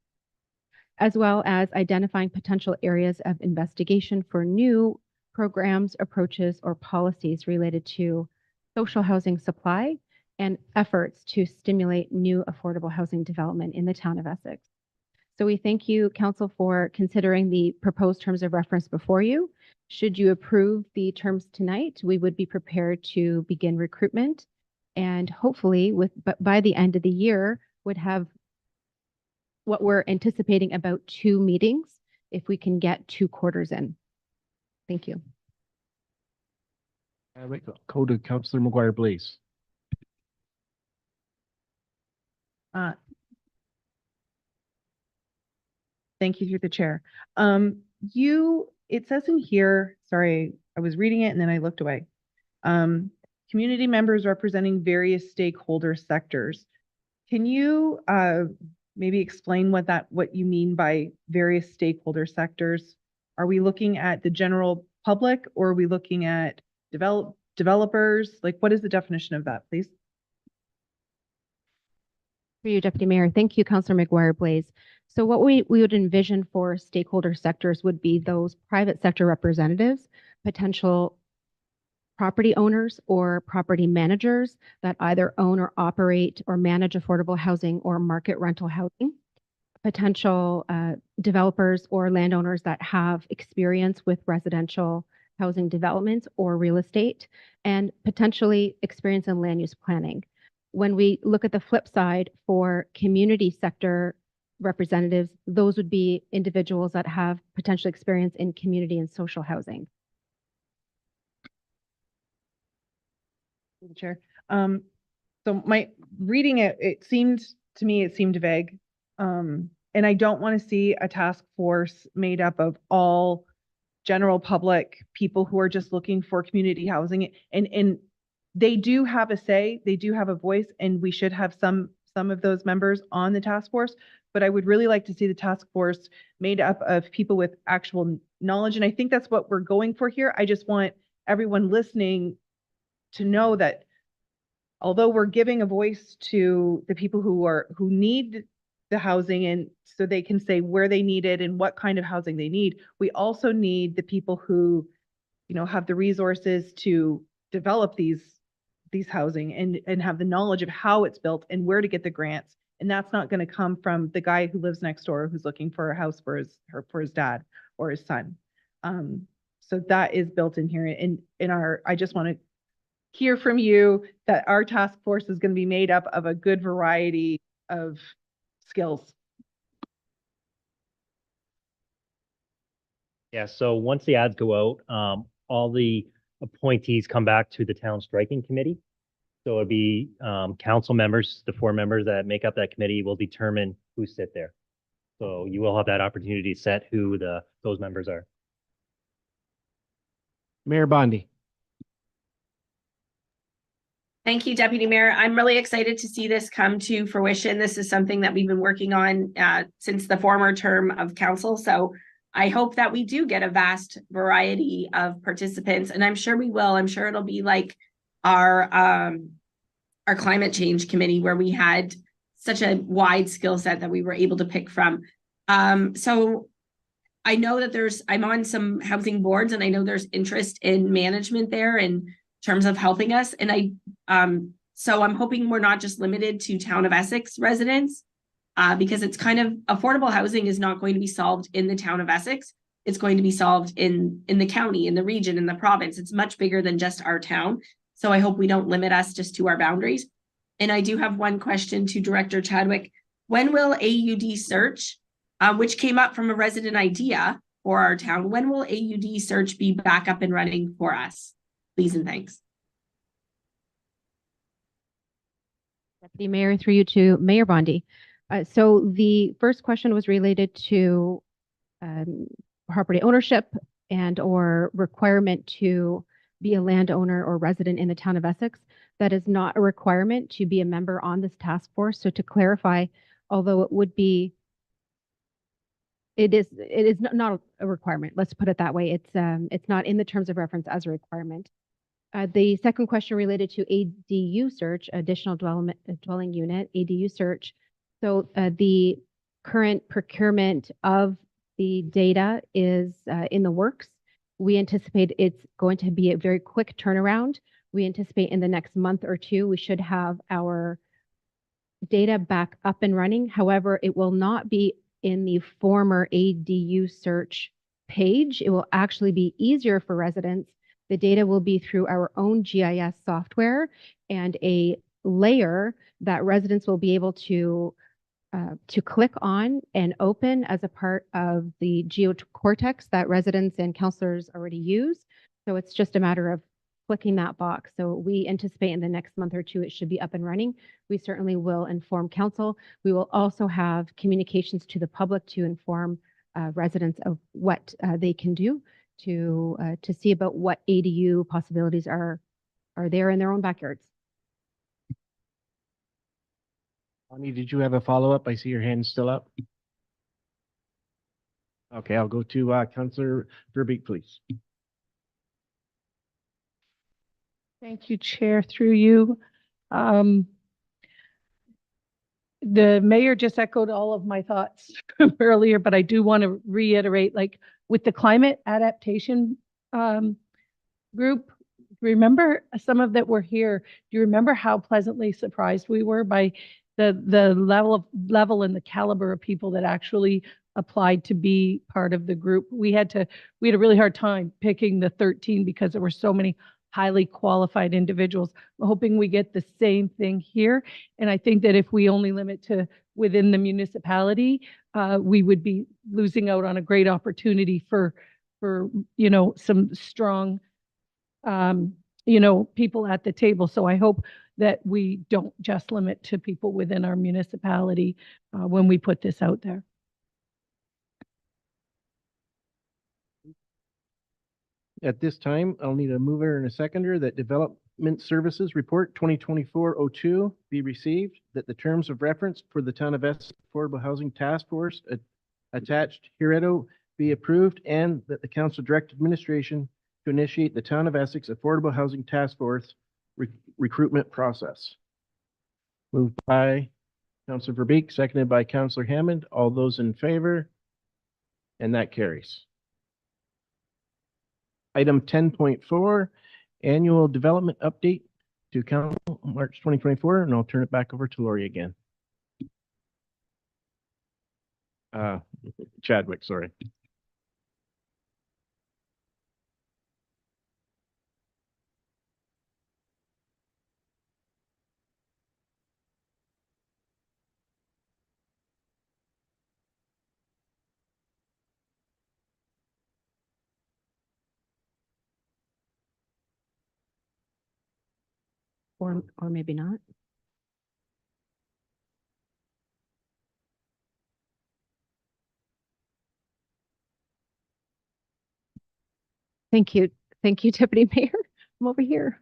as well as identifying potential areas of investigation for new programs, approaches, or policies related to social housing supply and efforts to stimulate new affordable housing development in the town of Essex. So we thank you, Council, for considering the proposed terms of reference before you. Should you approve the terms tonight, we would be prepared to begin recruitment and hopefully by the end of the year would have what we're anticipating about 2 meetings if we can get 2 quarters in. Thank you. Go to Councillor McGuire, please. Thank you through the chair. It says in here, sorry, I was reading it and then I looked away. Community members representing various stakeholder sectors. Can you maybe explain what you mean by various stakeholder sectors? Are we looking at the general public or are we looking at developers? Like, what is the definition of that, please? For you, Deputy Mayor. Thank you, Councillor McGuire Blaze. So what we would envision for stakeholder sectors would be those private sector representatives, potential property owners or property managers that either own or operate or manage affordable housing or market rental housing, potential developers or landowners that have experience with residential housing development or real estate, and potentially experience in land use planning. When we look at the flip side for community sector representatives, those would be individuals that have potential experience in community and social housing. Chair. So my reading it seemed vague. And I don't want to see a task force made up of all general public people who are just looking for community housing. And they do have a say, they do have a voice, and we should have some of those members on the task force. But I would really like to see the task force made up of people with actual knowledge. And I think that's what we're going for here. I just want everyone listening to know that although we're giving a voice to the people who need the housing, and so they can say where they need it and what kind of housing they need, we also need the people who, have the resources to develop these housing and have the knowledge of how it's built and where to get the grants. And that's not going to come from the guy who lives next door who's looking for a house for his dad or his son. So that is built in here. I just want to hear from you that our task force is going to be made up of a good variety of skills. Yeah, so once the ads go out, all the appointees come back to the town striking committee. So it'd be council members, the 4 members that make up that committee will determine who sit there. So you will have that opportunity to set who those members are. Mayor Bondi. Thank you, Deputy Mayor. I'm really excited to see this come to fruition. This is something that we've been working on since the former term of council. So I hope that we do get a vast variety of participants, and I'm sure we will. I'm sure it'll be like our climate change committee, where we had such a wide skill set that we were able to pick from. So I know that I'm on some housing boards, and I know there's interest in management there in terms of helping us. And so I'm hoping we're not just limited to town of Essex residents, because it's kind of affordable housing is not going to be solved in the town of Essex. It's going to be solved in the county, in the region, in the province. It's much bigger than just our town. So I hope we don't limit us just to our boundaries. And I do have one question to Director Chadwick. When will AUD search, which came up from a resident idea for our town, when will AUD search be back up and running for us? Please and thanks. Deputy Mayor, through you to Mayor Bondi. So the first question was related to property ownership and or requirement to be a landowner or resident in the town of Essex. That is not a requirement to be a member on this task force. So to clarify, although it would be, it is not a requirement. Let's put it that way. It's not in the terms of reference as a requirement. The second question related to ADU search, additional dwelling unit, ADU search. So the current procurement of the data is in the works. We anticipate it's going to be a very quick turnaround. We anticipate in the next month or two, we should have our data back up and running. However, it will not be in the former ADU search page. It will actually be easier for residents. The data will be through our own GIS software and a layer that residents will be able to click on and open as a part of the GeoCortex that residents and counselors already use. So it's just a matter of clicking that box. So we anticipate in the next month or two, it should be up and running. We certainly will inform council. We will also have communications to the public to inform residents of what they can do to see about what ADU possibilities are there in their own backyards. Bonnie, did you have a follow-up? I see your hand still up. Okay, I'll go to Councillor Verbeek, please. Thank you, Chair, through you. The mayor just echoed all of my thoughts from earlier, but I do want to reiterate, like with the climate adaptation group, remember some of that were here. Do you remember how pleasantly surprised we were by the level and the caliber of people that actually applied to be part of the group? We had a really hard time picking the 13 because there were so many highly qualified individuals. I'm hoping we get the same thing here. And I think that if we only limit to within the municipality, we would be losing out on a great opportunity for some strong, people at the table. So I hope that we don't just limit to people within our municipality when we put this out there. At this time, I'll need a mover and a seconder that Development Services Report 2024-02 be received, that the terms of reference for the Town of Essex Affordable Housing Task Force attached hereto be approved, and that the council direct administration to initiate the Town of Essex Affordable Housing Task Force recruitment process. Moved by Councillor Verbeek, seconded by Councillor Hammond. All those in favor? And that carries. Item 10.4, Annual Development Update to Council, March 2024, and I'll turn it back over to Lori again. Chadwick, sorry. Or maybe not. Thank you. Thank you, Deputy Mayor. I'm over here.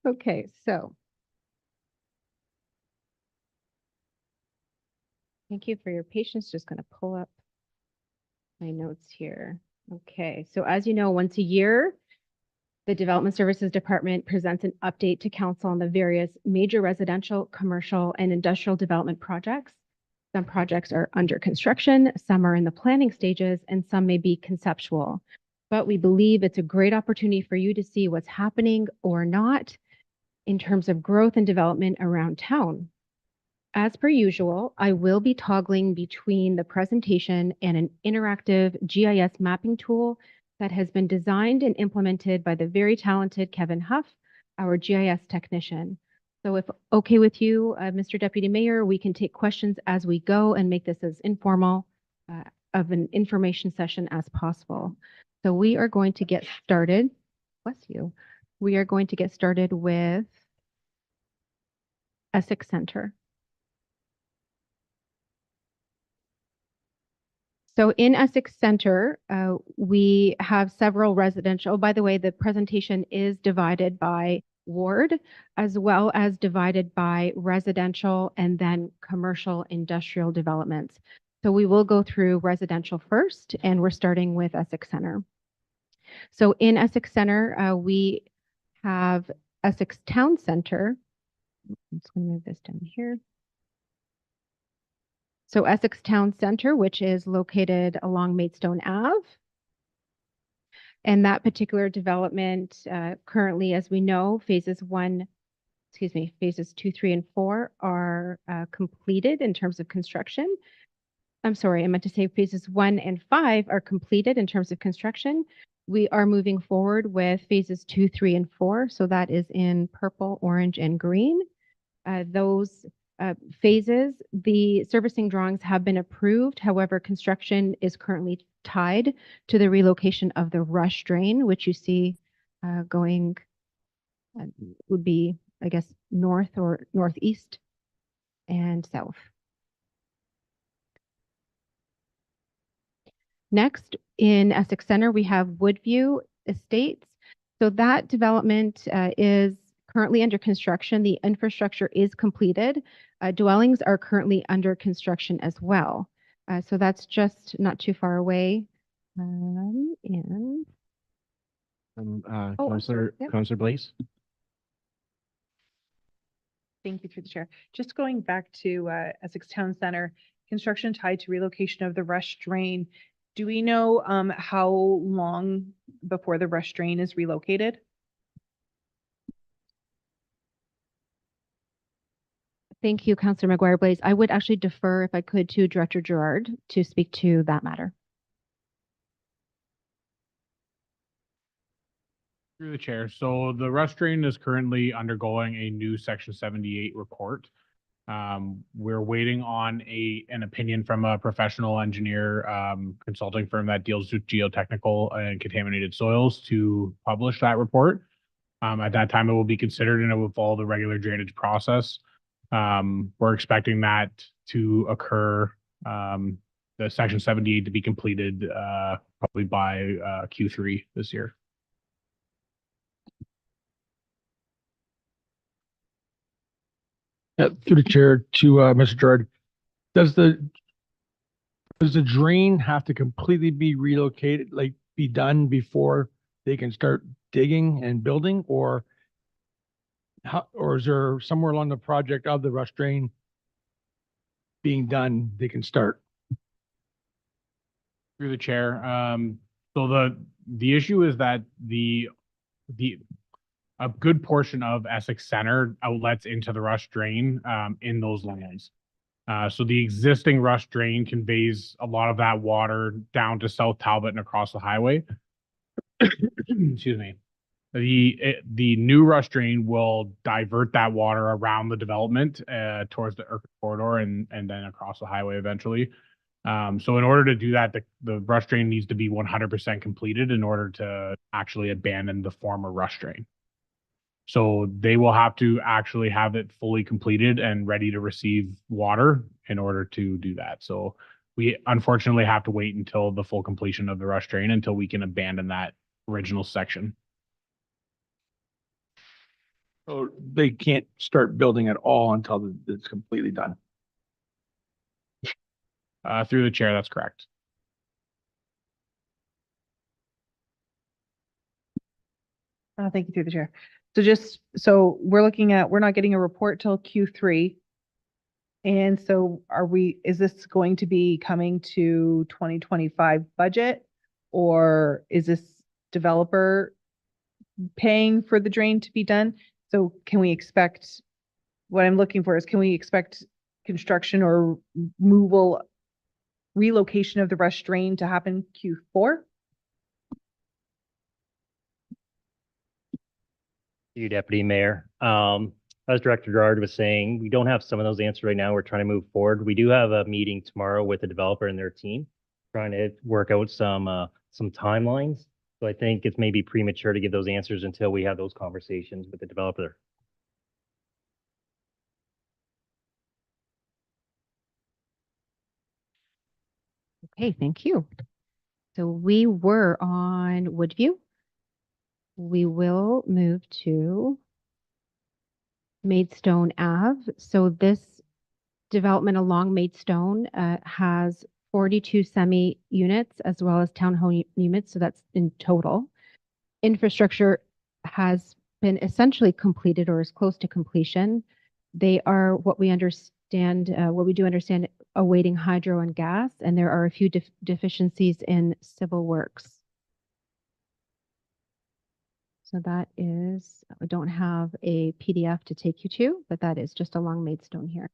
Okay, so. Thank you for your patience. Just going to pull up my notes here. Okay, so as you know, once a year, the Development Services Department presents an update to council on the various major residential, commercial, and industrial development projects. Some projects are under construction, some are in the planning stages, and some may be conceptual. But we believe it's a great opportunity for you to see what's happening or not in terms of growth and development around town. As per usual, I will be toggling between the presentation and an interactive GIS mapping tool that has been designed and implemented by the very talented Kevin Huff, our GIS technician. So if okay with you, Mr. Deputy Mayor, we can take questions as we go and make this as informal of an information session as possible. So we are going to get started. Bless you. We are going to get started with Essex Center. So in Essex Center, we have several residential. Oh, by the way, the presentation is divided by ward as well as divided by residential and then commercial industrial developments. So we will go through residential first, and we're starting with Essex Center. So in Essex Center, we have Essex Town Center. I'm just going to move this down here. So Essex Town Center, which is located along Maidstone Ave. And that particular development, currently, as we know, phases 2, 3, and 4 are completed in terms of construction. I'm sorry, I meant to say phases 1 and 5 are completed in terms of construction. We are moving forward with phases 2, 3, and 4. So that is in purple, orange, and green. Those phases, the servicing drawings have been approved. However, construction is currently tied to the relocation of the rush drain, which you see going would be, I guess, north or northeast and south. Next, in Essex Center, we have Woodview Estates. So that development is currently under construction. The infrastructure is completed. Dwellings are currently under construction as well. So that's just not too far away. And Councillor, yep. Councillor Blaze. Thank you through the chair. Just going back to Essex Town Center, construction tied to relocation of the rush drain. Do we know how long before the rush drain is relocated? Thank you, Councillor McGuire Blaze. I would actually defer, if I could, to Director Gerard to speak to that matter. Through the chair. So the rush drain is currently undergoing a new Section 78 report. We're waiting on an opinion from a professional engineer consulting firm that deals with geotechnical and contaminated soils to publish that report. At that time, it will be considered and it will follow the regular drainage process. We're expecting that to occur, the Section 78 to be completed probably by Q3 this year. Through the chair to Mr. Gerard, does the drain have to completely be relocated, like be done before they can start digging and building, or is there somewhere along the project of the rush drain being done they can start? Through the chair, so the issue is that a good portion of Essex Center outlets into the rush drain in those lands. So the existing rush drain conveys a lot of that water down to South Talbot and across the highway. Excuse me. The new rush drain will divert that water around the development towards the Urquhart corridor and then across the highway eventually. So in order to do that, the rush drain needs to be 100% completed in order to actually abandon the former rush drain. So they will have to actually have it fully completed and ready to receive water in order to do that. So we unfortunately have to wait until the full completion of the rush drain until we can abandon that original section. So they can't start building at all until it's completely done. Through the chair, that's correct. Thank you through the chair. So we're not getting a report till Q3. And so is this going to be coming to 2025 budget, or is this developer paying for the drain to be done? So what I'm looking for is, can we expect construction or relocation of the rush drain to happen Q4? You, Deputy Mayor. As Director Gerard was saying, we don't have some of those answers right now. We're trying to move forward. We do have a meeting tomorrow with the developer and their team, trying to work out some timelines. So I think it's maybe premature to give those answers until we have those conversations with the developer. Okay, thank you. So we were on Woodview. We will move to Maidstone Ave. So this development along Maidstone has 42 semi-units as well as townhome units. So that's in total. Infrastructure has been essentially completed or is close to completion. They are what we understand, what we do understand, awaiting hydro and gas, and there are a few deficiencies in civil works. So that is, I don't have a PDF to take you to, but that is just along Maidstone here.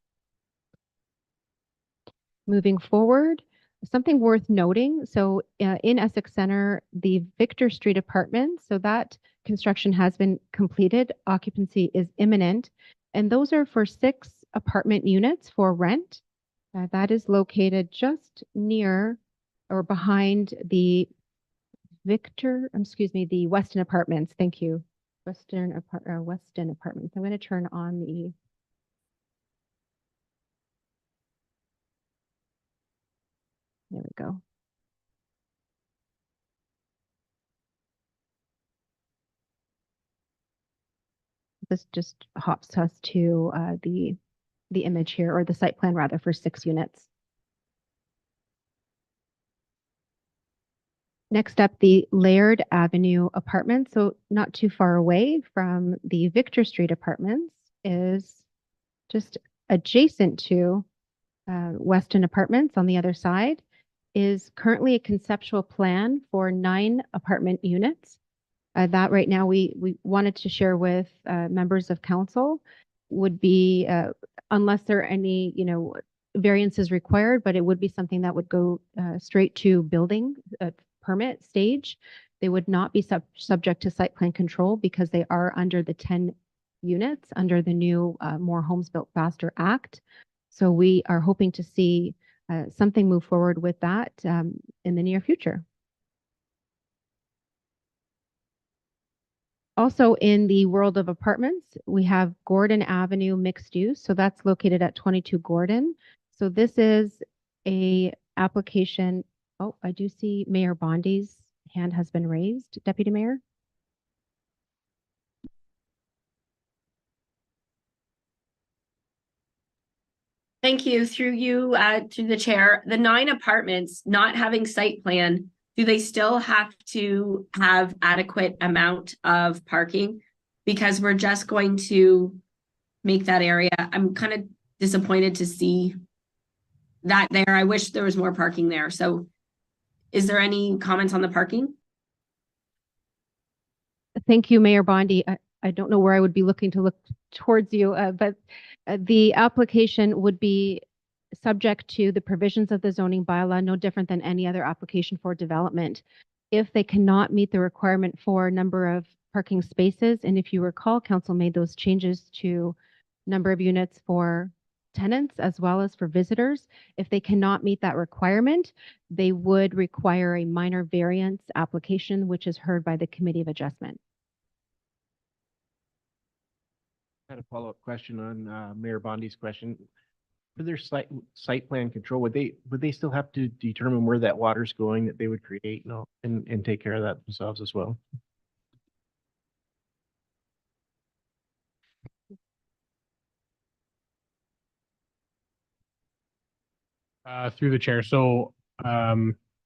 Moving forward, something worth noting. So in Essex Center, the Victor Street Apartments, so that construction has been completed. Occupancy is imminent. And those are for 6 apartment units for rent. That is located just near or behind the the Weston Apartments. Thank you. Weston Apartments. I'm going to turn on the there we go. This just hops us to the image here, or the site plan rather, for 6 units. Next up, the Laird Avenue Apartments. So not too far away from the Victor Street Apartments is just adjacent to Weston Apartments on the other side, is currently a conceptual plan for 9 apartment units. That right now we wanted to share with members of council would be, unless there are any, variances required, but it would be something that would go straight to building permit stage. They would not be subject to site plan control because they are under the 10 units under the new More Homes Built Faster Act. So we are hoping to see something move forward with that in the near future. Also in the world of apartments, we have Gordon Avenue mixed use. So that's located at 22 Gordon. So this is a application. Oh, I do see Mayor Bondi's hand has been raised, Deputy Mayor. Thank you. Through you, to the chair, the 9 apartments not having site plan, do they still have to have adequate amount of parking? Because we're just going to make that area. I'm kind of disappointed to see that there. I wish there was more parking there. So is there any comments on the parking? Thank you, Mayor Bondi. I don't know where I would be looking to look towards you, but the application would be subject to the provisions of the zoning bylaw, no different than any other application for development. If they cannot meet the requirement for number of parking spaces, and if you recall, council made those changes to number of units for tenants as well as for visitors. If they cannot meet that requirement, they would require a minor variance application, which is heard by the Committee of Adjustment. I had a follow-up question on Mayor Bondi's question. For their site plan control, would they still have to determine where that water's going that they would create, and take care of that themselves as well? Through the chair. So how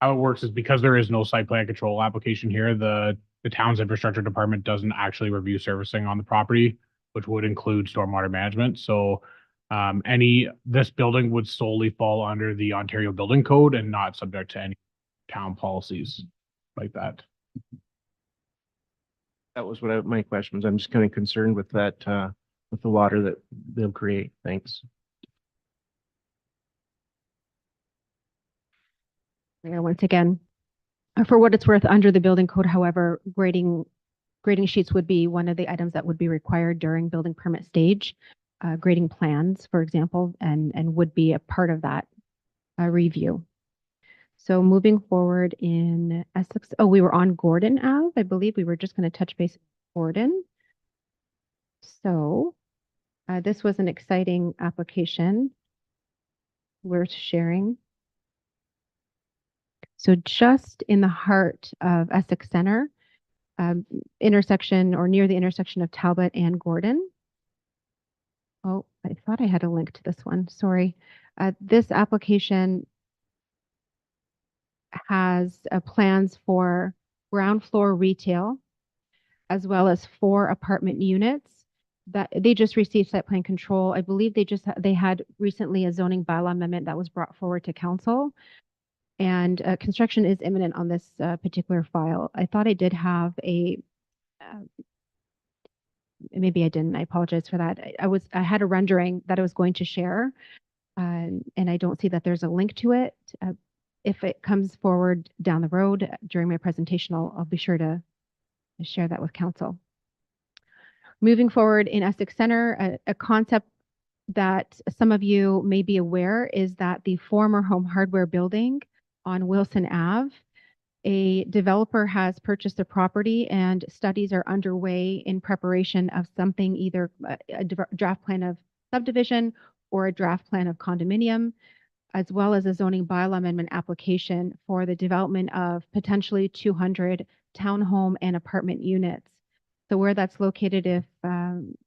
it works is because there is no site plan control application here, the town's infrastructure department doesn't actually review servicing on the property, which would include stormwater management. So this building would solely fall under the Ontario Building Code and not subject to any town policies like that. That was what my question was. I'm just kind of concerned with that, with the water that they'll create. Thanks. Once again, for what it's worth, under the building code, however, grading sheets would be one of the items that would be required during building permit stage. Grading plans, for example, and would be a part of that review. So moving forward in Essex, we were on Gordon Ave. I believe we were just going to touch base on Gordon. So this was an exciting application worth sharing. So just in the heart of Essex Center, intersection or near the intersection of Talbot and Gordon. Oh, I thought I had a link to this one. Sorry. This application has plans for ground floor retail as well as 4 apartment units that they just received site plan control. I believe they had recently a zoning bylaw amendment that was brought forward to council. And construction is imminent on this particular file. I thought I did have maybe I didn't. I apologize for that. I had a rendering that I was going to share, and I don't see that there's a link to it. If it comes forward down the road during my presentation, I'll be sure to share that with council. Moving forward in Essex Center, a concept that some of you may be aware is that the former Home Hardware building on Wilson Ave, a developer has purchased the property and studies are underway in preparation of something, either a draft plan of subdivision or a draft plan of condominium, as well as a zoning bylaw amendment application for the development of potentially 200 townhome and apartment units. So where that's located, if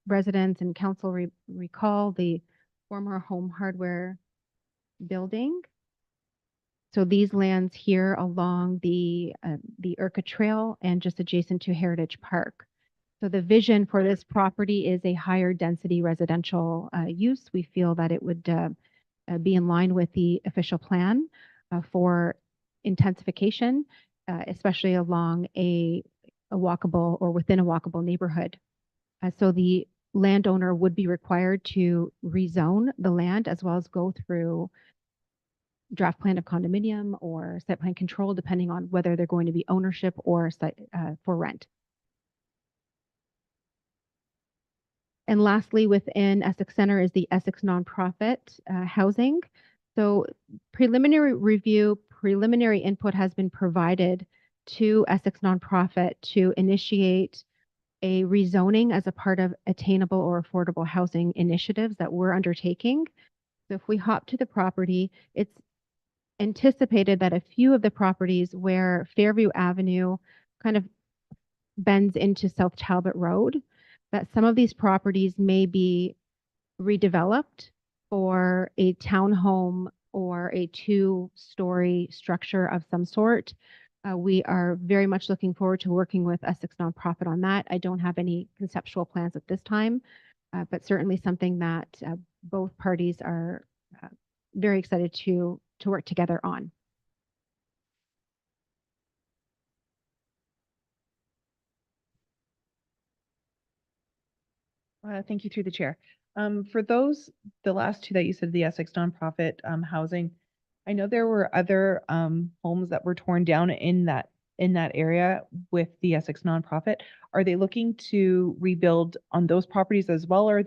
residents and council recall, the former Home Hardware building. So these lands here along the Urca Trail and just adjacent to Heritage Park. So the vision for this property is a higher density residential use. We feel that it would be in line with the official plan for intensification, especially along a walkable or within a walkable neighborhood. So the landowner would be required to rezone the land as well as go through draft plan of condominium or site plan control, depending on whether they're going to be ownership or site for rent. And lastly, within Essex Center is the Essex Nonprofit Housing. So preliminary input has been provided to Essex Nonprofit to initiate a rezoning as a part of attainable or affordable housing initiatives that we're undertaking. So if we hop to the property, it's anticipated that a few of the properties where Fairview Avenue kind of bends into South Talbot Road, that some of these properties may be redeveloped for a townhome or a 2-story structure of some sort. We are very much looking forward to working with Essex Nonprofit on that. I don't have any conceptual plans at this time, but certainly something that both parties are very excited to work together on. Thank you through the chair. For those, the last 2 that you said, the Essex Nonprofit housing, I know there were other homes that were torn down in that area with the Essex Nonprofit. Are they looking to rebuild on those properties as well, or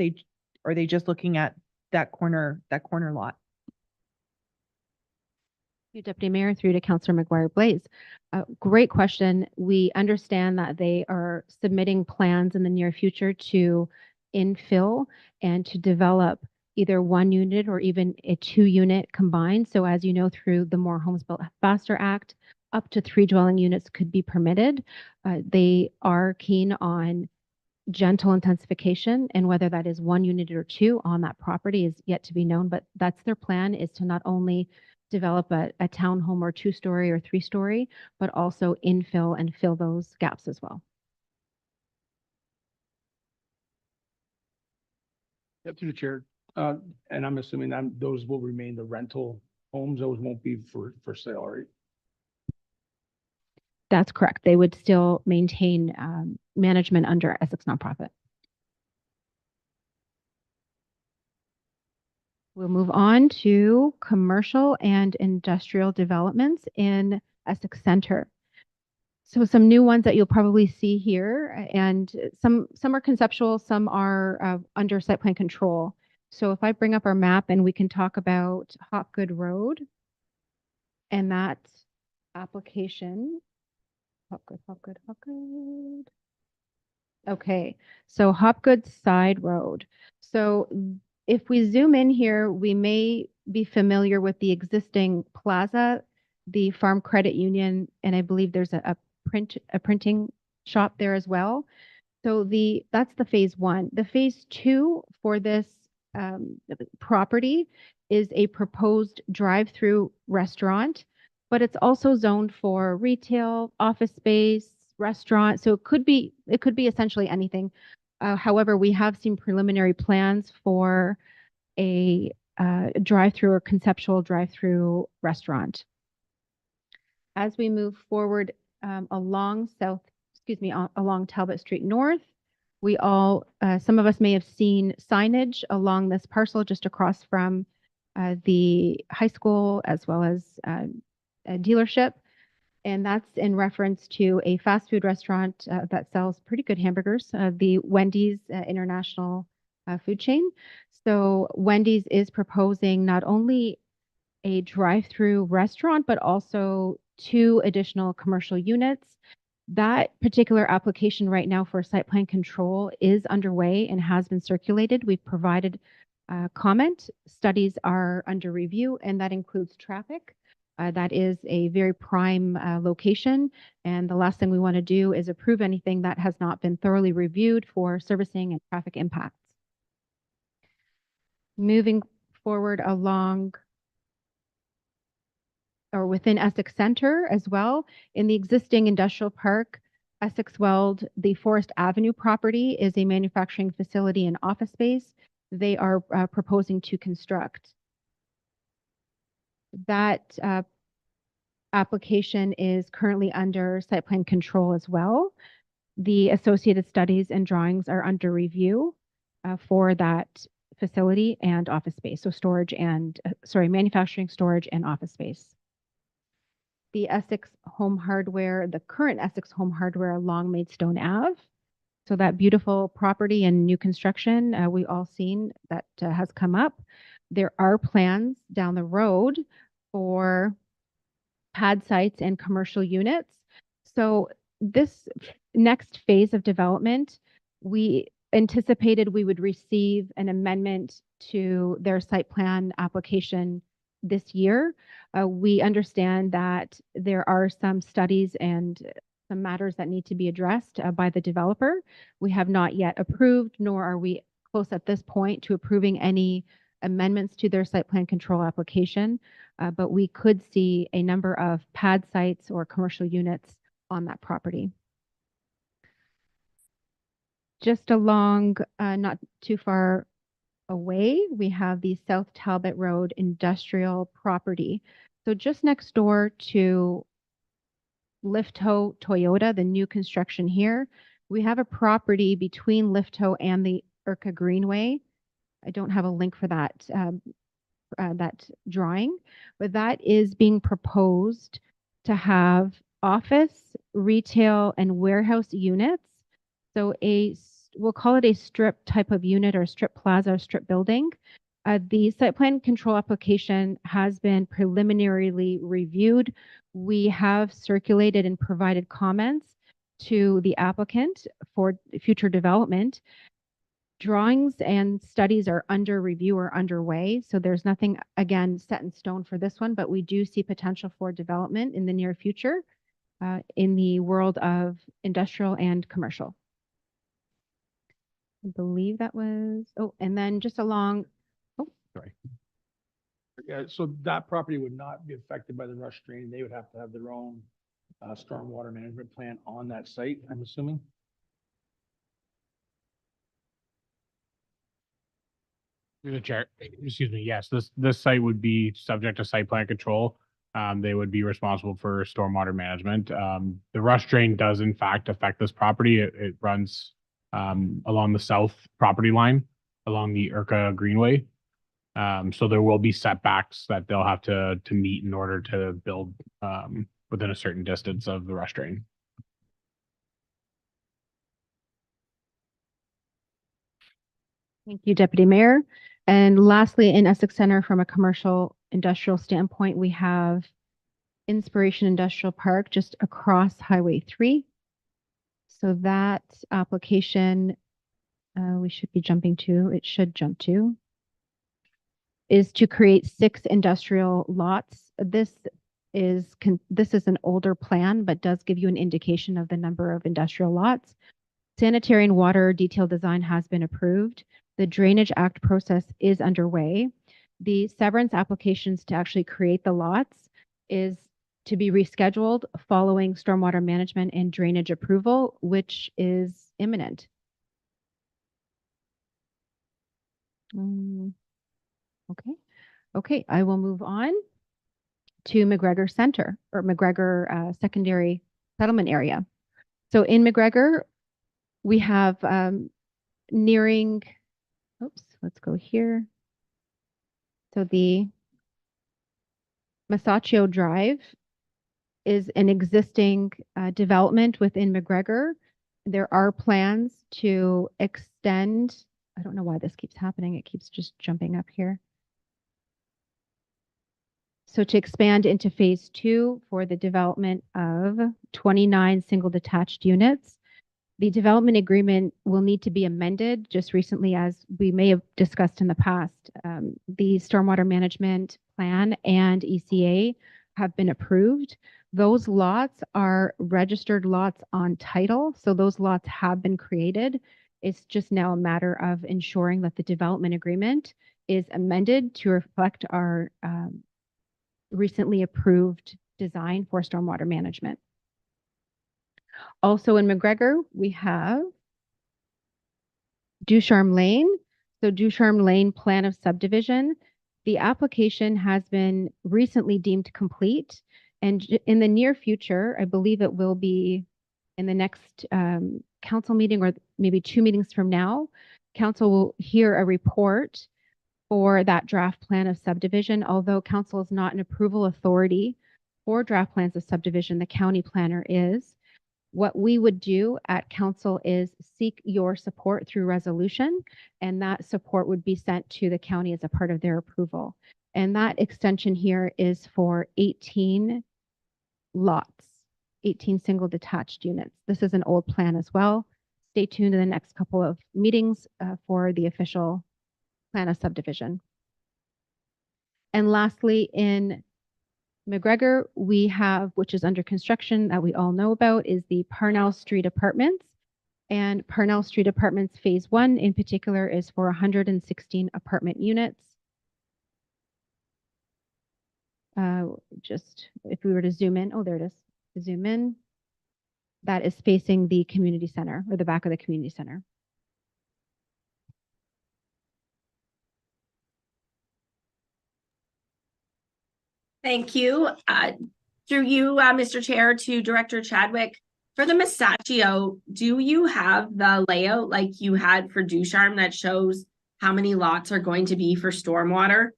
are they just looking at that corner lot? You, Deputy Mayor, through to Councillor McGuire Blaze. Great question. We understand that they are submitting plans in the near future to infill and to develop either 1 unit or even a 2-unit combined. So as you know, through the More Homes Built Faster Act, up to 3 dwelling units could be permitted. They are keen on gentle intensification, and whether that is 1 unit or 2 on that property is yet to be known, but that's their plan, is to not only develop a townhome or 2-story or 3-story, but also infill and fill those gaps as well. Yep, through the chair. And I'm assuming that those will remain the rental homes. Those won't be for sale, right? That's correct. They would still maintain management under Essex Nonprofit. We'll move on to commercial and industrial developments in Essex Center. So some new ones that you'll probably see here, and some are conceptual, some are under site plan control. So if I bring up our map and we can talk about Hopgood Road and that application. Hopgood. Okay, so Hopgood Side Road. So if we zoom in here, we may be familiar with the existing plaza the Farm Credit Union, and I believe there's a printing shop there as well. So that's the phase one. The phase two for this property is a proposed drive-through restaurant, but it's also zoned for retail, office space, restaurant. So it could be essentially anything. However, we have seen preliminary plans for a drive-through or conceptual drive-through restaurant. As we move forward along Talbot Street North, some of us may have seen signage along this parcel just across from the high school as well as a dealership. And that's in reference to a fast food restaurant that sells pretty good hamburgers, the Wendy's International food chain. So Wendy's is proposing not only a drive-through restaurant, but also 2 additional commercial units. That particular application right now for site plan control is underway and has been circulated. We've provided comment. Studies are under review, and that includes traffic. That is a very prime location, and the last thing we want to do is approve anything that has not been thoroughly reviewed for servicing and traffic impacts. Moving forward along or within Essex Center as well, in the existing industrial park, Essex Weld, the Forest Avenue property is a manufacturing facility and office space. They are proposing to construct. That application is currently under site plan control as well. The associated studies and drawings are under review for that facility and office space. So manufacturing, storage, and office space. The Essex Home Hardware, the current Essex Home Hardware along Maidstone Ave. So that beautiful property and new construction we all seen that has come up. There are plans down the road for pad sites and commercial units. So this next phase of development, we anticipated we would receive an amendment to their site plan application this year. We understand that there are some studies and some matters that need to be addressed by the developer. We have not yet approved, nor are we close at this point to approving any amendments to their site plan control application, but we could see a number of pad sites or commercial units on that property. Just along, not too far away, we have the South Talbot Road industrial property. So just next door to Lifto Toyota, the new construction here, we have a property between Lifto and the Urca Greenway. I don't have a link for that drawing, but that is being proposed to have office, retail, and warehouse units. So we'll call it a strip type of unit or strip plaza or strip building. The site plan control application has been preliminarily reviewed. We have circulated and provided comments to the applicant for future development. Drawings and studies are under review or underway. So there's nothing, again, set in stone for this one, but we do see potential for development in the near future in the world of industrial and commercial. I believe that was, and then just along, Sorry. Yeah, so that property would not be affected by the rush drain. They would have to have their own stormwater management plan on that site, I'm assuming. Through the chair, excuse me, yes, this site would be subject to site plan control. They would be responsible for stormwater management. The rush drain does in fact affect this property. It runs along the south property line, along the Urca Greenway. So there will be setbacks that they'll have to meet in order to build within a certain distance of the rush drain. Thank you, Deputy Mayor. And lastly, in Essex Center, from a commercial industrial standpoint, we have Inspiration Industrial Park just across Highway 3. So that application we should be jumping to, it should jump to, is to create 6 industrial lots. This this is an older plan, but does give you an indication of the number of industrial lots. Sanitary and water detailed design has been approved. The Drainage Act process is underway. The severance applications to actually create the lots is to be rescheduled following stormwater management and drainage approval, which is imminent. Okay. Okay, I will move on to McGregor Center or McGregor Secondary Settlement Area. So in McGregor, we have nearing, oops, let's go here. So the Masaccio Drive is an existing development within McGregor. There are plans to extend, I don't know why this keeps happening. It keeps just jumping up here. So to expand into phase 2 for the development of 29 single detached units. The development agreement will need to be amended just recently, as we may have discussed in the past. The stormwater management plan and ECA have been approved. Those lots are registered lots on title, so those lots have been created. It's just now a matter of ensuring that the development agreement is amended to reflect our recently approved design for stormwater management. Also in McGregor, we have Ducharme Lane. So Ducharme Lane plan of subdivision. The application has been recently deemed complete, and in the near future, I believe it will be in the next council meeting or maybe 2 meetings from now, council will hear a report for that draft plan of subdivision. Although council is not an approval authority for draft plans of subdivision, the county planner is. What we would do at council is seek your support through resolution, and that support would be sent to the county as a part of their approval. And that extension here is for 18 lots, 18 single detached units. This is an old plan as well. Stay tuned in the next couple of meetings for the official plan of subdivision. And lastly, in McGregor, we have, which is under construction that we all know about, is the Parnell Street Apartments. And Parnell Street Apartments Phase 1 in particular is for 116 apartment units. Just if we were to zoom in, oh, there it is. Zoom in. That is facing the community center or the back of the community center. Thank you. Through you, Mr. Chair, to Director Chadwick. For the Masaccio, do you have the layout like you had for Ducharme that shows how many lots are going to be for stormwater?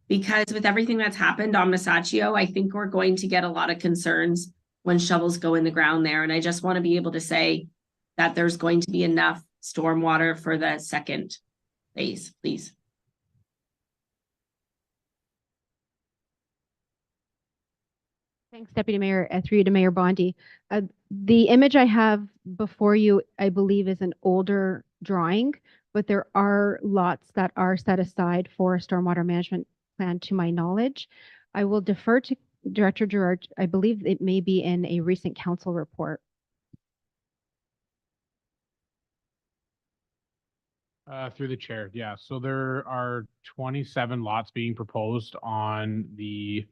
Because with everything that's happened on Masaccio, I think we're going to get a lot of concerns when shovels go in the ground there. And I just want to be able to say that there's going to be enough stormwater for the second phase, please. Thanks, Deputy Mayor, through you to Mayor Bondi. The image I have before you, I believe, is an older drawing, but there are lots that are set aside for a stormwater management plan to my knowledge. I will defer to Director Gerard. I believe it may be in a recent council report. Through the chair, yeah. So there are 27 lots being proposed on the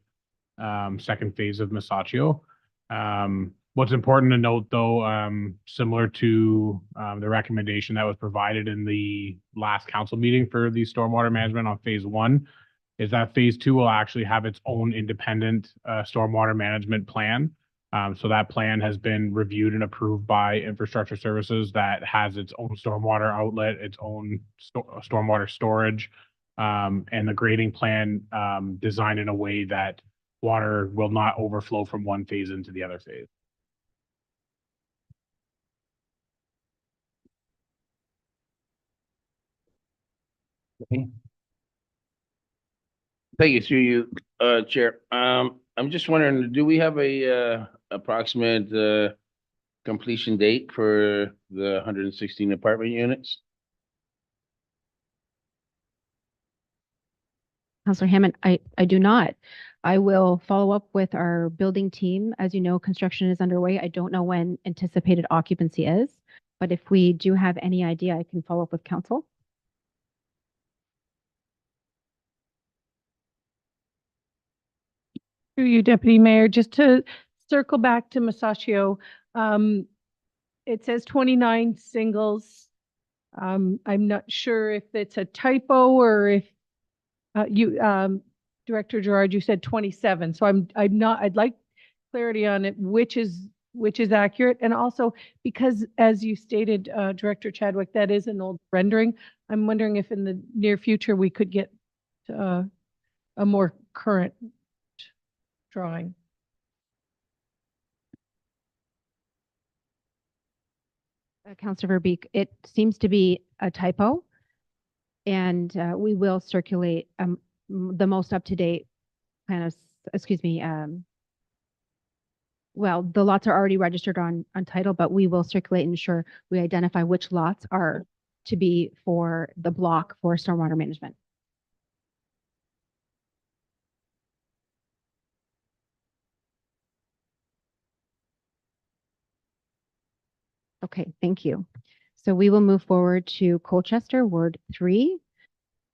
second phase of Masaccio. What's important to note, though, similar to the recommendation that was provided in the last council meeting for the stormwater management on phase 1, is that phase 2 will actually have its own independent stormwater management plan. So that plan has been reviewed and approved by Infrastructure Services that has its own stormwater outlet, its own stormwater storage, and the grading plan designed in a way that water will not overflow from one phase into the other phase. Okay. Thank you, through you, Chair. I'm just wondering, do we have a approximate completion date for the 116 apartment units? Councillor Hammond, I do not. I will follow up with our building team. As you know, construction is underway. I don't know when anticipated occupancy is, but if we do have any idea, I can follow up with council. Through you, Deputy Mayor, just to circle back to Masaccio, it says 29 singles. I'm not sure if it's a typo or if Director Gerard, you said 27. So I'd like clarity on it, which is accurate. And also because as you stated, Director Chadwick, that is an old rendering. I'm wondering if in the near future we could get a more current drawing. Councilor Verbeek, it seems to be a typo. And we will circulate the most up-to-date plan of, well, the lots are already registered on title, but we will circulate and ensure we identify which lots are to be for the block for stormwater management. Okay, thank you. So we will move forward to Colchester, Ward 3.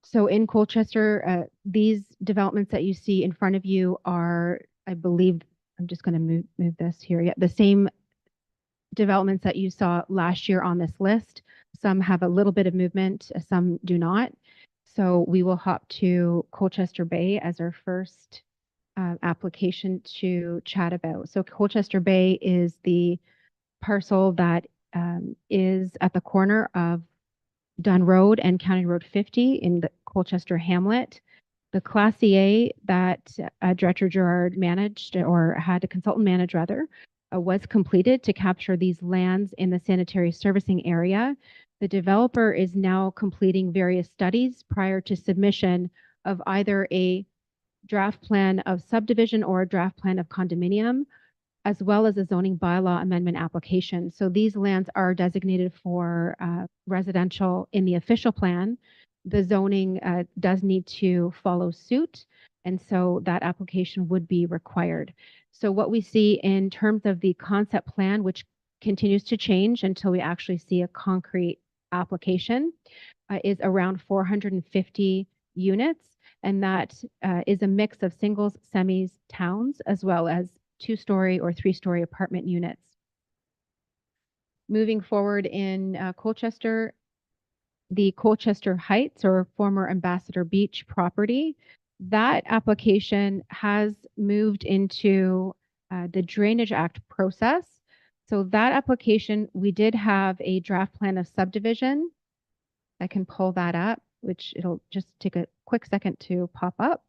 So in Colchester, these developments that you see in front of you are, I believe, I'm just going to move this here. Yeah, the same developments that you saw last year on this list. Some have a little bit of movement, some do not. So we will hop to Colchester Bay as our first application to chat about. So Colchester Bay is the parcel that is at the corner of Dunn Road and County Road 50 in the Colchester Hamlet. The Class EA that Director Gerard managed or had a consultant manage rather was completed to capture these lands in the sanitary servicing area. The developer is now completing various studies prior to submission of either a draft plan of subdivision or a draft plan of condominium, as well as a zoning bylaw amendment application. So these lands are designated for residential in the official plan. The zoning does need to follow suit, and so that application would be required. So what we see in terms of the concept plan, which continues to change until we actually see a concrete application, is around 450 units, and that is a mix of singles, semis, towns, as well as 2-story or 3-story apartment units. Moving forward in Colchester, the Colchester Heights or former Ambassador Beach property, that application has moved into the Drainage Act process. So that application, we did have a draft plan of subdivision. I can pull that up, which it'll just take a quick second to pop up.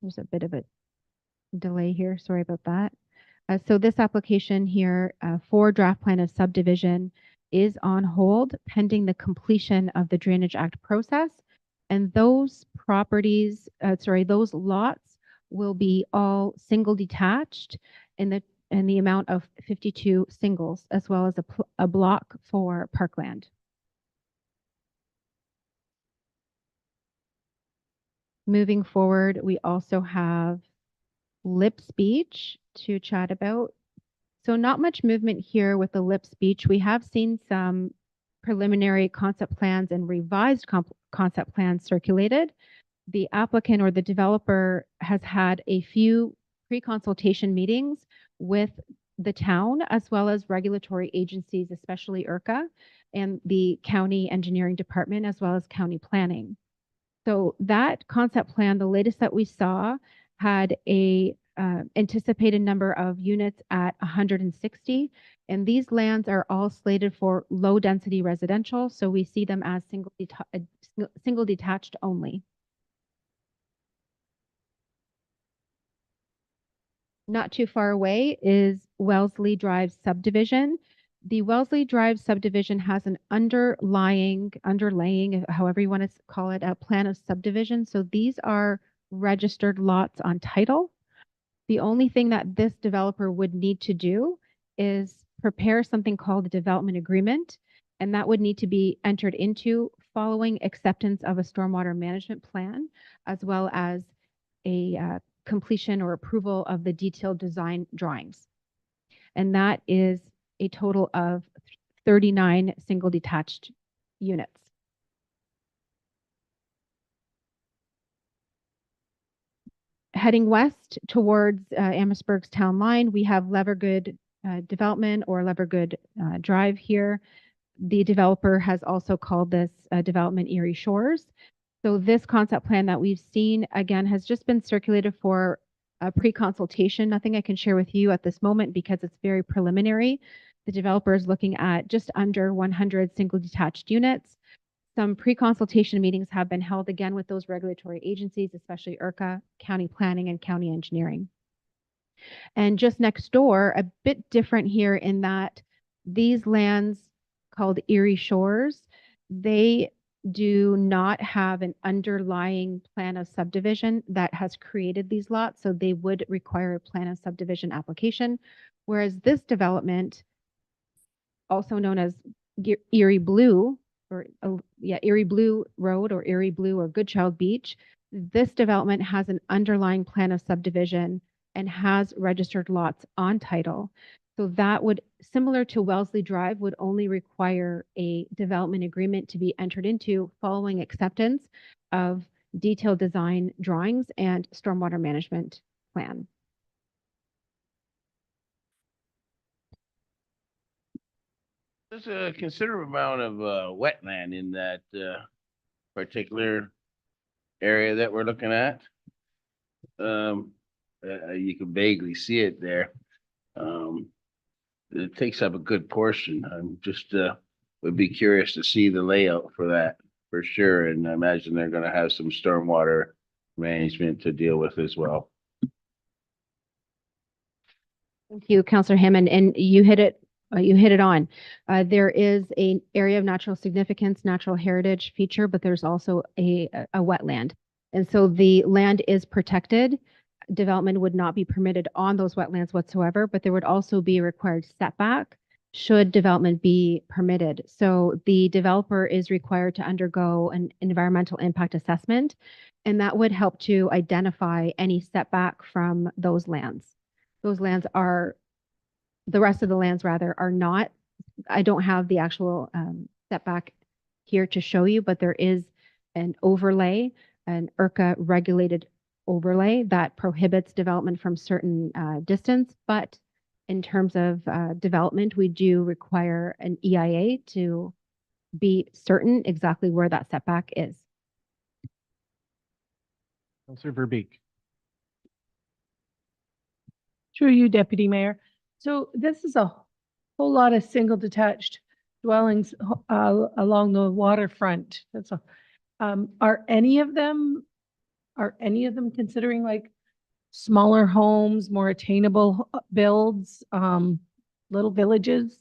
There's a bit of a delay here. Sorry about that. So this application here for draft plan of subdivision is on hold pending the completion of the Drainage Act process. And those properties, those lots will be all single detached in the amount of 52 singles, as well as a block for parkland. Moving forward, we also have Lips Beach to chat about. So not much movement here with the Lips Beach. We have seen some preliminary concept plans and revised concept plans circulated. The applicant or the developer has had a few pre-consultation meetings with the town as well as regulatory agencies, especially IRCA and the county engineering department, as well as county planning. So that concept plan, the latest that we saw, had a anticipated number of units at 160, and these lands are all slated for low density residential, so we see them as single detached only. Not too far away is Wellesley Drive subdivision. The Wellesley Drive subdivision has an underlaying, however you want to call it, a plan of subdivision. So these are registered lots on title. The only thing that this developer would need to do is prepare something called a development agreement, and that would need to be entered into following acceptance of a stormwater management plan, as well as a completion or approval of the detailed design drawings. And that is a total of 39 single detached units. Heading west towards Amherstburg's town line, we have Levergood development or Levergood Drive here. The developer has also called this development Erie Shores. So this concept plan that we've seen, again, has just been circulated for a pre-consultation. Nothing I can share with you at this moment because it's very preliminary. The developer is looking at just under 100 single detached units. Some pre-consultation meetings have been held again with those regulatory agencies, especially IRCA, county planning, and county engineering. And just next door, a bit different here in that these lands called Erie Shores, they do not have an underlying plan of subdivision that has created these lots, so they would require a plan of subdivision application. Whereas this development, also known as Erie Blue, or Erie Blue Road or Erie Blue or Goodchild Beach, this development has an underlying plan of subdivision and has registered lots on title. So that would, similar to Wellesley Drive, would only require a development agreement to be entered into following acceptance of detailed design drawings and stormwater management plan. There's a considerable amount of wetland in that particular area that we're looking at. You can vaguely see it there. It takes up a good portion. I'm just would be curious to see the layout for that for sure. And I imagine they're going to have some stormwater management to deal with as well. Thank you, Councillor Hammond. And you hit it on. There is an area of natural significance, natural heritage feature, but there's also a wetland. And so the land is protected. Development would not be permitted on those wetlands whatsoever, but there would also be a required setback should development be permitted. So the developer is required to undergo an environmental impact assessment, and that would help to identify any setback from those lands. Those lands are, the rest of the lands rather, are not, I don't have the actual setback here to show you, but there is an overlay, an IRCA regulated overlay that prohibits development from certain distance. But in terms of development, we do require an EIA to be certain exactly where that setback is. Councillor Verbeek. Through you, Deputy Mayor. So this is a whole lot of single detached dwellings along the waterfront. That's a, are any of them considering like smaller homes, more attainable builds, little villages?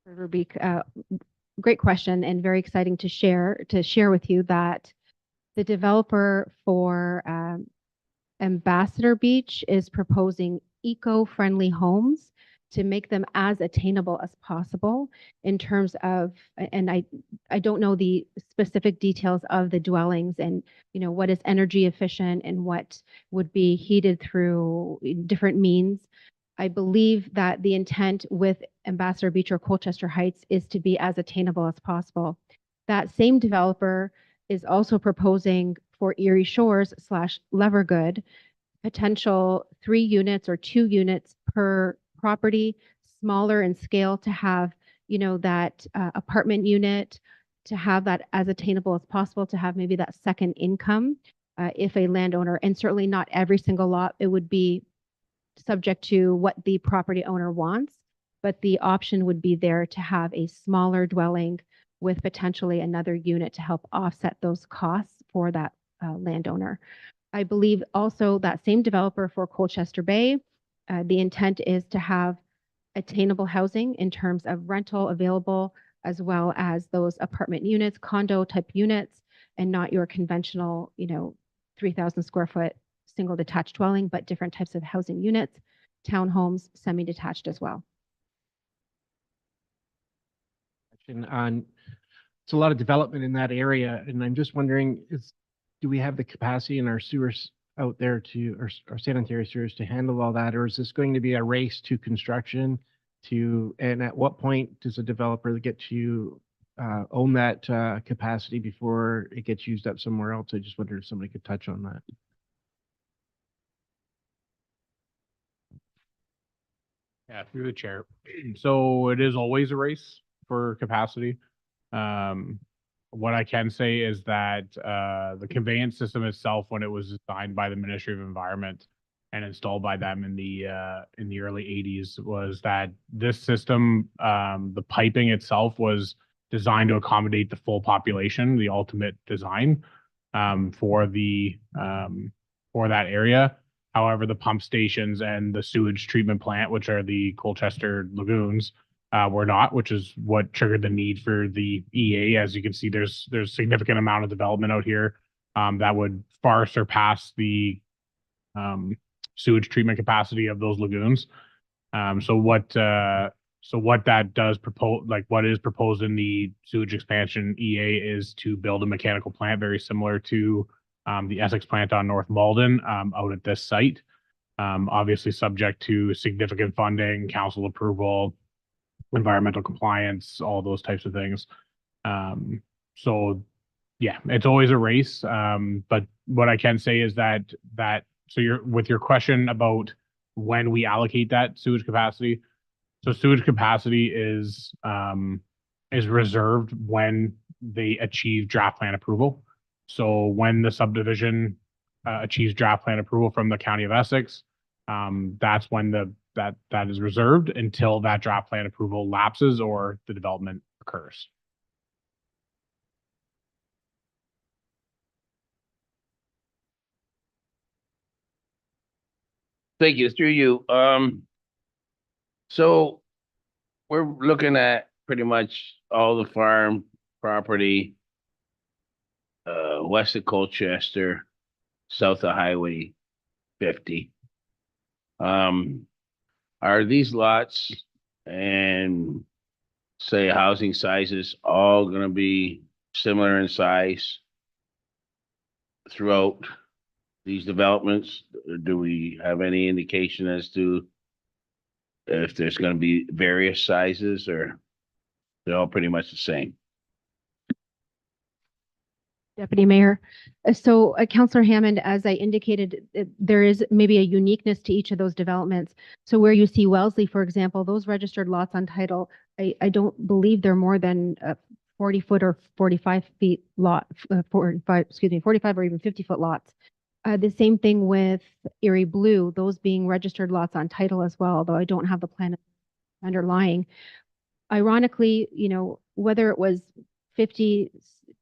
Verbeek, great question and very exciting to share with you that the developer for Ambassador Beach is proposing eco-friendly homes to make them as attainable as possible in terms of, and I don't know the specific details of the dwellings and, you know, what is energy efficient and what would be heated through different means. I believe that the intent with Ambassador Beach or Colchester Heights is to be as attainable as possible. That same developer is also proposing for Erie Shores / Levergood, potential 3 units or 2 units per property, smaller in scale, to have, you know, that apartment unit, to have that as attainable as possible, to have maybe that second income if a landowner, and certainly not every single lot, it would be subject to what the property owner wants, but the option would be there to have a smaller dwelling with potentially another unit to help offset those costs for that landowner. I believe also that same developer for Colchester Bay, the intent is to have attainable housing in terms of rental available, as well as those apartment units, condo type units, and not your conventional, you know, 3,000 square foot single detached dwelling, but different types of housing units, townhomes, semi-detached as well. And on, it's a lot of development in that area, and I'm just wondering, do we have the capacity in our sewers out there to, our sanitary sewers to handle all that, or is this going to be a race to construction and at what point does a developer get to own that capacity before it gets used up somewhere else? I just wondered if somebody could touch on that. Yeah, through the chair. So it is always a race for capacity. What I can say is that the conveyance system itself, when it was designed by the Ministry of Environment and installed by them in the early 80s, was that this system, the piping itself was designed to accommodate the full population, the ultimate design for that area. However, the pump stations and the sewage treatment plant, which are the Colchester lagoons, were not, which is what triggered the need for the EA. As you can see, there's significant amount of development out here that would far surpass the sewage treatment capacity of those lagoons. So what that does propose, like what is proposed in the sewage expansion EA, is to build a mechanical plant very similar to the Essex plant on North Malden out at this site. Obviously subject to significant funding, council approval, environmental compliance, all those types of things. So yeah, it's always a race. But what I can say is that so with your question about when we allocate that sewage capacity. So sewage capacity is reserved when they achieve draft plan approval. So when the subdivision achieves draft plan approval from the County of Essex, that's when that is reserved until that draft plan approval lapses or the development occurs. Thank you. Through you. So we're looking at pretty much all the farm property west of Colchester, south of Highway 50. Are these lots and say housing sizes all gonna be similar in size throughout these developments? Do we have any indication as to if there's gonna be various sizes, or they're all pretty much the same? Deputy Mayor. So Councillor Hammond, as I indicated, there is maybe a uniqueness to each of those developments. So where you see Wellesley, for example, those registered lots on title, I don't believe they're more than 40 foot or 45 feet lot, 45 or even 50-foot lots. The same thing with Erie Blue, those being registered lots on title as well, though I don't have the plan underlying. Ironically, you know, whether it was 50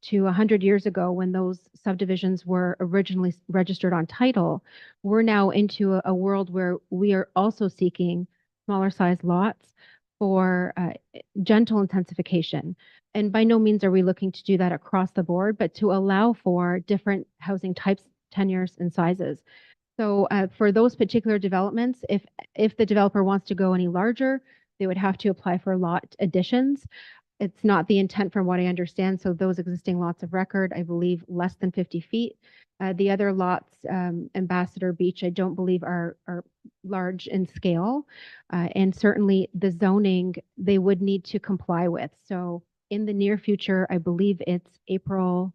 to 100 years ago when those subdivisions were originally registered on title, we're now into a world where we are also seeking smaller size lots for gentle intensification. And by no means are we looking to do that across the board, but to allow for different housing types, tenures, and sizes. So for those particular developments, if the developer wants to go any larger, they would have to apply for lot additions. It's not the intent from what I understand. So those existing lots of record, I believe less than 50 feet. The other lots, Ambassador Beach, I don't believe are large in scale. And certainly the zoning they would need to comply with. So in the near future, I believe it's April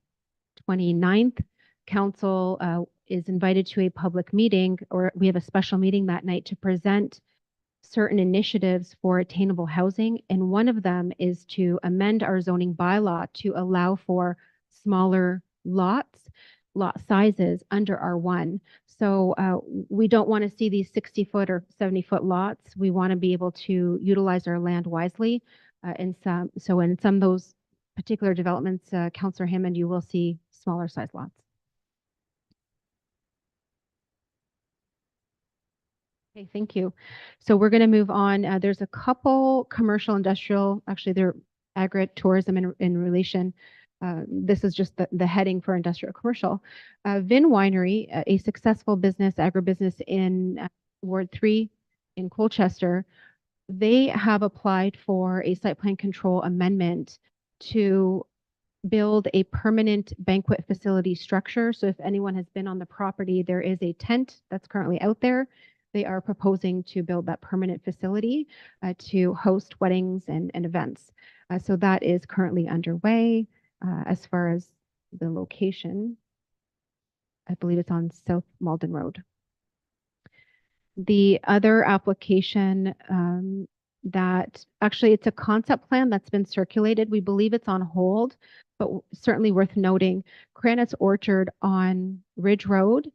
29th, council is invited to a public meeting, or we have a special meeting that night to present certain initiatives for attainable housing. And one of them is to amend our zoning bylaw to allow for smaller lot sizes under R1. So we don't want to see these 60-foot or 70-foot lots. We want to be able to utilize our land wisely. In some of those particular developments, Councillor Hammond, you will see smaller size lots. Okay, thank you. So we're going to move on. There's a couple commercial, industrial, actually they're agri-tourism in relation. This is just the heading for industrial commercial. Vin Winery, a successful business, agribusiness in Ward 3 in Colchester. they have applied for a site plan control amendment to build a permanent banquet facility structure. So if anyone has been on the property, there is a tent that's currently out there. They are proposing to build that permanent facility to host weddings and events. So that is currently underway. As far as the location, I believe it's on South Malden Road. The other application that actually it's a concept plan that's been circulated. We believe it's on hold, but certainly worth noting. Kranitz Orchard on Ridge Road,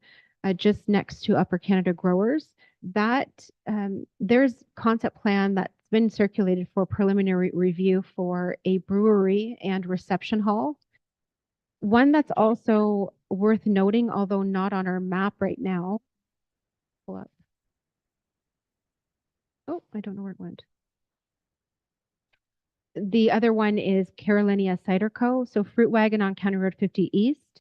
just next to Upper Canada Growers. That there's concept plan that's been circulated for preliminary review for a brewery and reception hall. One that's also worth noting, although not on our map right now. Pull up. Oh, I don't know where it went. The other one is Carolinia Cider Co. So Fruit Wagon on County Road 50 East.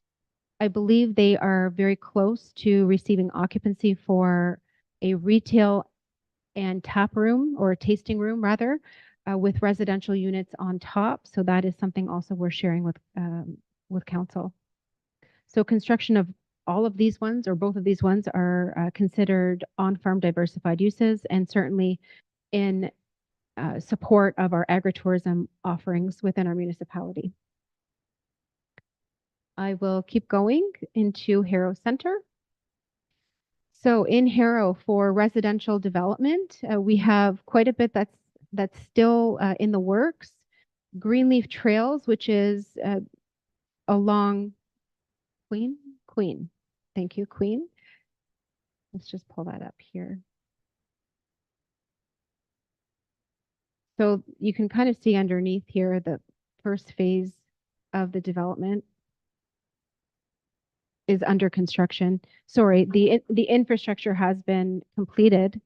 I believe they are very close to receiving occupancy for a retail and tap room, or a tasting room rather, with residential units on top. So that is something also we're sharing with council. So construction of all of these ones, or both of these ones, are considered on-farm diversified uses, and certainly in support of our agritourism offerings within our municipality. I will keep going into Harrow Center. So in Harrow, for residential development, we have quite a bit that's still in the works. Greenleaf Trails, which is along Queen. Thank you, Queen. Let's just pull that up here. So you can kind of see underneath here the first phase of the development is under construction. Sorry, the infrastructure has been completed.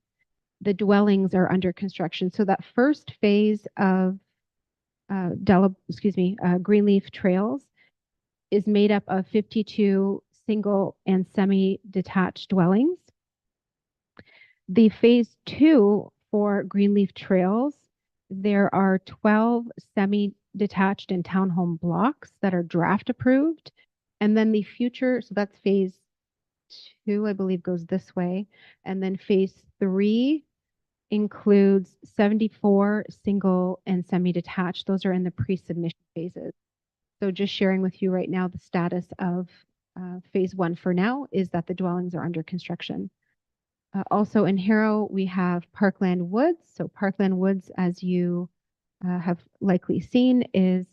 The dwellings are under construction. So that first phase of Greenleaf Trails is made up of 52 single and semi-detached dwellings. The phase 2 for Greenleaf Trails, there are 12 semi-detached and townhome blocks that are draft approved. And then the future, so that's phase 2, I believe, goes this way. And then phase 3 includes 74 single and semi-detached. Those are in the pre-submission phases. So just sharing with you right now, the status of phase 1 for now is that the dwellings are under construction. Also in Harrow, we have Parkland Woods. So Parkland Woods, as you have likely seen, is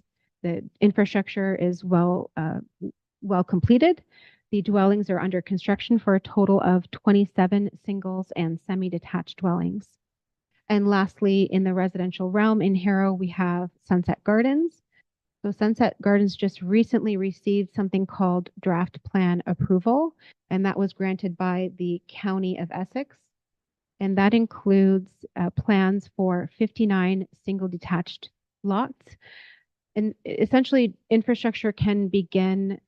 the infrastructure is well completed. The dwellings are under construction for a total of 27 singles and semi-detached dwellings. And lastly, in the residential realm in Harrow, we have Sunset Gardens. So Sunset Gardens just recently received something called draft plan approval, and that was granted by the County of Essex. And that includes plans for 59 single detached lots. And essentially, infrastructure can begin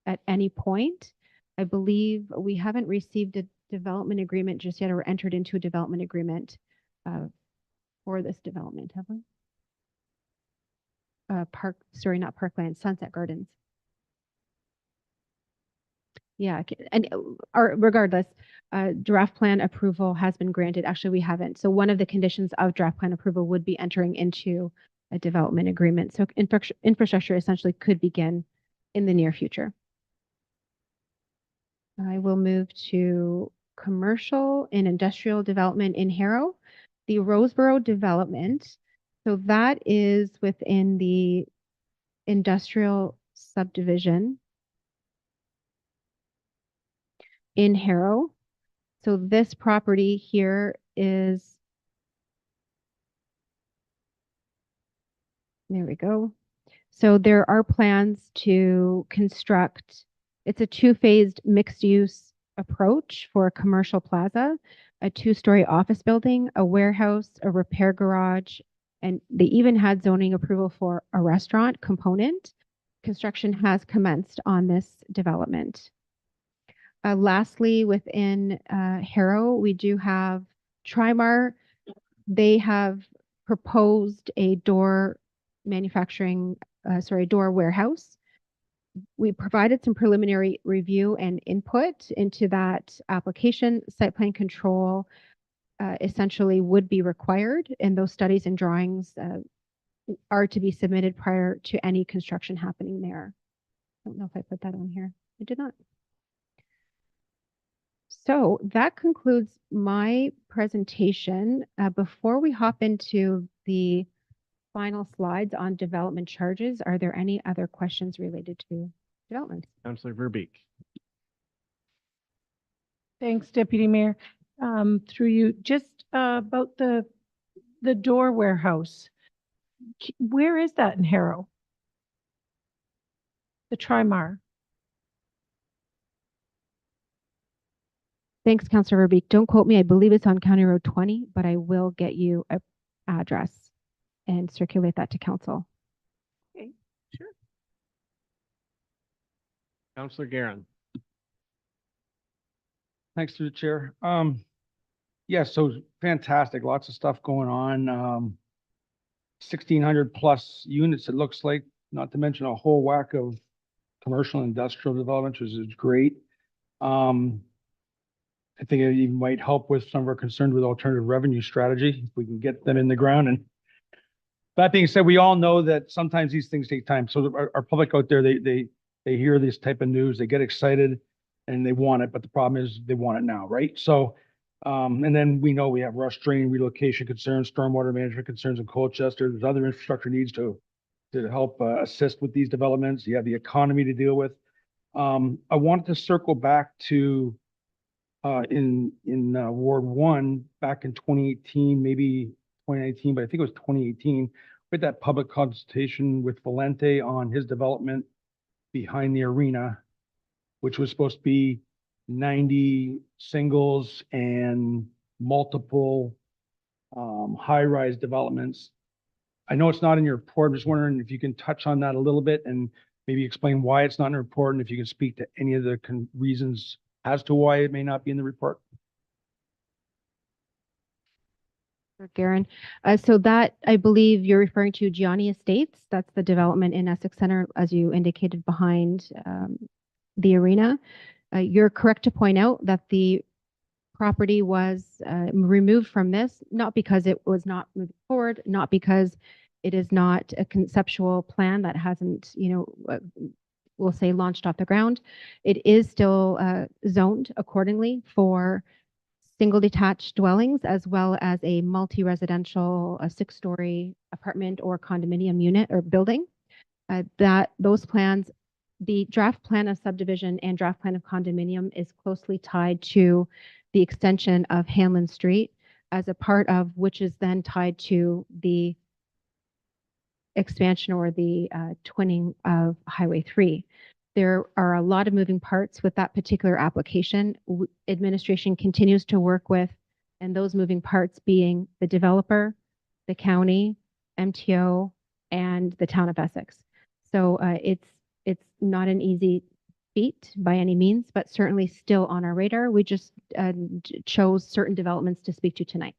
at any point. I believe we haven't received a development agreement just yet, or entered into a development agreement for this development, have we? Not Parkland, Sunset Gardens. Yeah, and regardless, draft plan approval has been granted. Actually, we haven't. So one of the conditions of draft plan approval would be entering into a development agreement. So infrastructure essentially could begin in the near future. I will move to commercial and industrial development in Harrow. The Roseboro development, so that is within the industrial subdivision in Harrow. So this property here is, there we go. So there are plans to construct, it's a 2-phased mixed-use approach for a commercial plaza, a 2-story office building, a warehouse, a repair garage, and they even had zoning approval for a restaurant component. Construction has commenced on this development. Lastly, within Harrow, we do have Trimar they have proposed a door warehouse. We provided some preliminary review and input into that application. Site plan control essentially would be required, and those studies and drawings are to be submitted prior to any construction happening there. I don't know if I put that on here. I did not. So that concludes my presentation. Before we hop into the final slides on development charges, are there any other questions related to development? Councillor Verbeek. Thanks, Deputy Mayor. Through you, just about the door warehouse. Where is that in Harrow? The Trimar. Thanks, Councillor Verbeek. Don't quote me. I believe it's on County Road 20, but I will get you an address and circulate that to council. Okay, sure. Councillor Guerin. Thanks to the chair. Yeah, so fantastic. Lots of stuff going on. 1,600 plus units, it looks like, not to mention a whole whack of commercial and industrial development, which is great. I think it even might help with some of our concerns with alternative revenue strategy, if we can get them in the ground. And that being said, we all know that sometimes these things take time. So our public out there, they hear this type of news, they get excited and they want it, but the problem is they want it now, right? So, and then we know we have rush drain relocation concerns, stormwater management concerns in Colchester. There's other infrastructure needs to help assist with these developments. You have the economy to deal with. I wanted to circle back to in Ward 1 back in 2018, maybe 2019, but I think it was 2018, with that public consultation with Valente on his development behind the arena, which was supposed to be 90 singles and multiple high-rise developments. I know it's not in your report. I'm just wondering if you can touch on that a little bit and maybe explain why it's not in the report, and if you can speak to any of the reasons as to why it may not be in the report. Garen. So that, I believe you're referring to Gianni Estates. That's the development in Essex Center, as you indicated, behind the arena. You're correct to point out that the property was removed from this, not because it was not moving forward, not because it is not a conceptual plan that hasn't, we'll say, launched off the ground. It is still zoned accordingly for single detached dwellings, as well as a multi-residential, a 6-story apartment or condominium unit or building. Those plans, the draft plan of subdivision and draft plan of condominium is closely tied to the extension of Hanlon Street, as a part of which is then tied to the expansion or the twinning of Highway 3. There are a lot of moving parts with that particular application. Administration continues to work with, and those moving parts being the developer, the county, MTO, and the town of Essex. So it's not an easy feat by any means, but certainly still on our radar. We just chose certain developments to speak to tonight.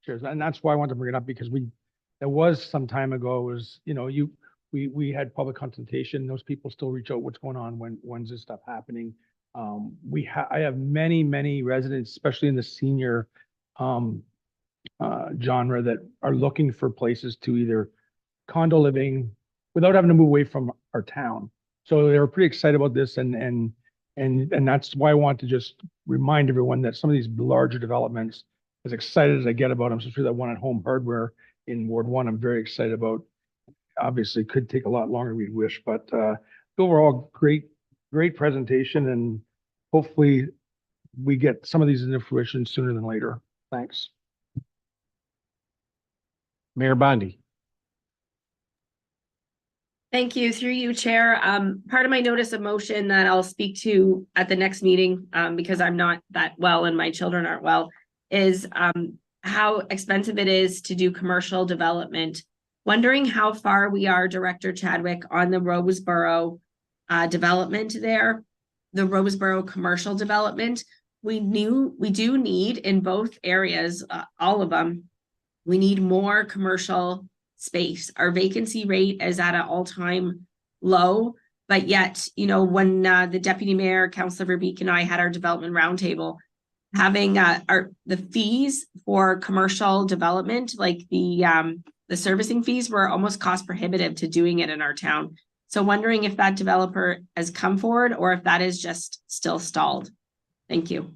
And that's why I wanted to bring it up, because there was some time ago, was, we had public consultation. Those people still reach out, what's going on, when's this stuff happening? I have many residents, especially in the senior genre, that are looking for places to either condo living without having to move away from our town. So they were pretty excited about this, and that's why I want to just remind everyone that some of these larger developments, as excited as I get about them, especially that one at Home Hardware in Ward 1, I'm very excited about. Obviously, could take a lot longer than we'd wish, but overall, great presentation, and hopefully we get some of these into fruition sooner than later. Thanks. Mayor Bondi. Thank you. Through you, Chair. Part of my notice of motion that I'll speak to at the next meeting, because I'm not that well and my children aren't well, is how expensive it is to do commercial development. Wondering how far we are, Director Chadwick, on the Roseboro development there, the Roseboro commercial development. we do need in both areas, all of them, we need more commercial space. Our vacancy rate is at an all-time low, but yet, when the deputy mayor, Councillor Verbeek, and I had our development roundtable, having the fees for commercial development, like the servicing fees, were almost cost prohibitive to doing it in our town. So wondering if that developer has come forward or if that is just still stalled. Thank you.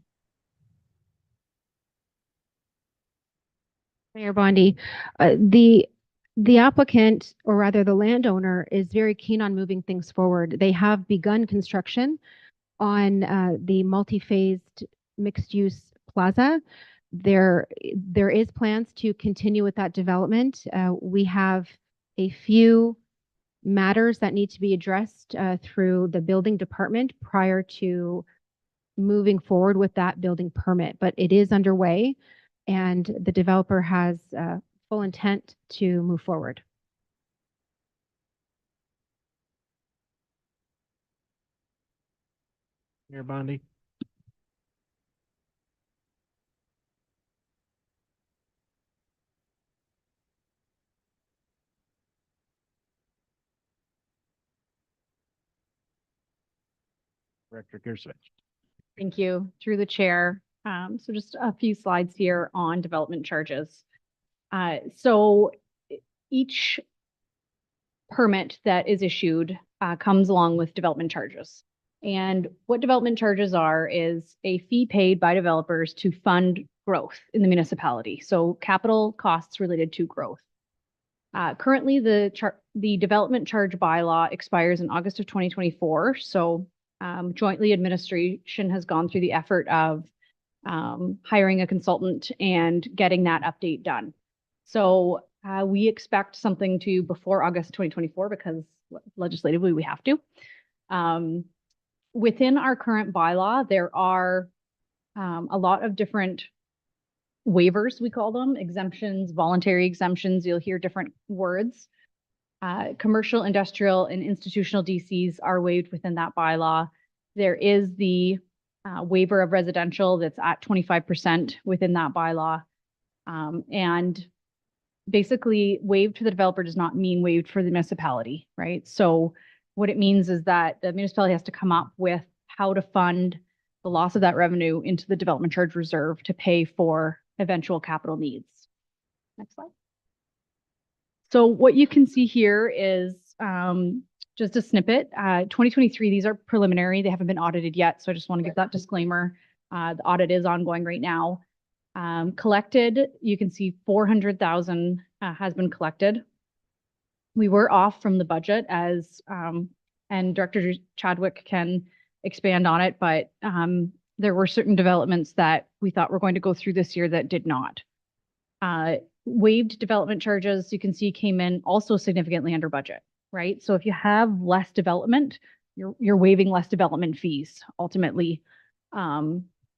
Mayor Bondi, the applicant, or rather the landowner, is very keen on moving things forward. They have begun construction on the multi-phased mixed-use plaza. There is plans to continue with that development. We have a few matters that need to be addressed through the building department prior to moving forward with that building permit, but it is underway and the developer has full intent to move forward. Mayor Bondi. Director Gersvich. Thank you. Through the chair. So just a few slides here on development charges. So each permit that is issued comes along with development charges. And what development charges are is a fee paid by developers to fund growth in the municipality. So capital costs related to growth. Currently, the development charge bylaw expires in August of 2024. So jointly administration has gone through the effort of hiring a consultant and getting that update done. So we expect something to before August 2024 because legislatively we have to. Within our current bylaw, there are a lot of different waivers, we call them, exemptions, voluntary exemptions. You'll hear different words. Commercial, industrial, and institutional DCs are waived within that bylaw. There is the waiver of residential that's at 25% within that bylaw. And basically, waived to the developer does not mean waived for the municipality, right? So what it means is that the municipality has to come up with how to fund the loss of that revenue into the development charge reserve to pay for eventual capital needs. Next slide. So what you can see here is just a snippet. 2023, these are preliminary. They haven't been audited yet. So I just want to give that disclaimer. The audit is ongoing right now. Collected, you can see 400,000 has been collected. We were off from the budget as, and Director Chadwick can expand on it, but there were certain developments that we thought were going to go through this year that did not. Waived development charges, you can see, came in also significantly under budget, right? So if you have less development, you're waiving less development fees ultimately,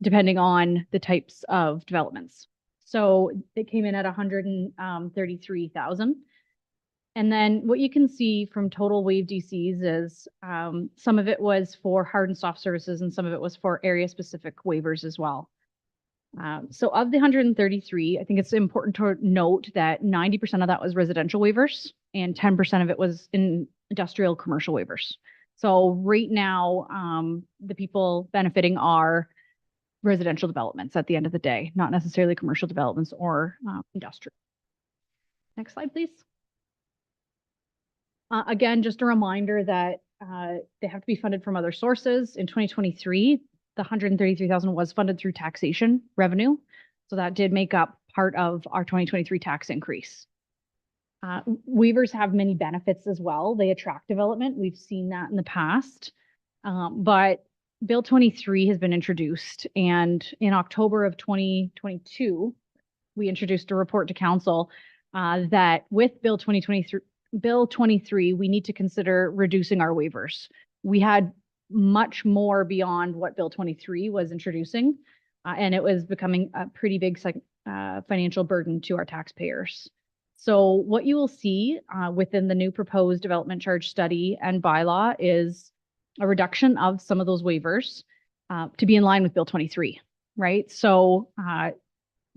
depending on the types of developments. So it came in at 133,000. And then what you can see from total waived DCs is some of it was for hard and soft services and some of it was for area specific waivers as well. So of the 133, I think it's important to note that 90% of that was residential waivers and 10% of it was in industrial commercial waivers. So right now, the people benefiting are residential developments at the end of the day, not necessarily commercial developments or industrial. Next slide, please. Again, just a reminder that they have to be funded from other sources. In 2023, the 133,000 was funded through taxation revenue. So that did make up part of our 2023 tax increase. Waivers have many benefits as well. They attract development. We've seen that in the past. But Bill 23 has been introduced, and in October of 2022, we introduced a report to council that with Bill 23, we need to consider reducing our waivers. We had much more beyond what Bill 23 was introducing, and it was becoming a pretty big financial burden to our taxpayers. So what you will see within the new proposed development charge study and bylaw is a reduction of some of those waivers to be in line with Bill 23. right? So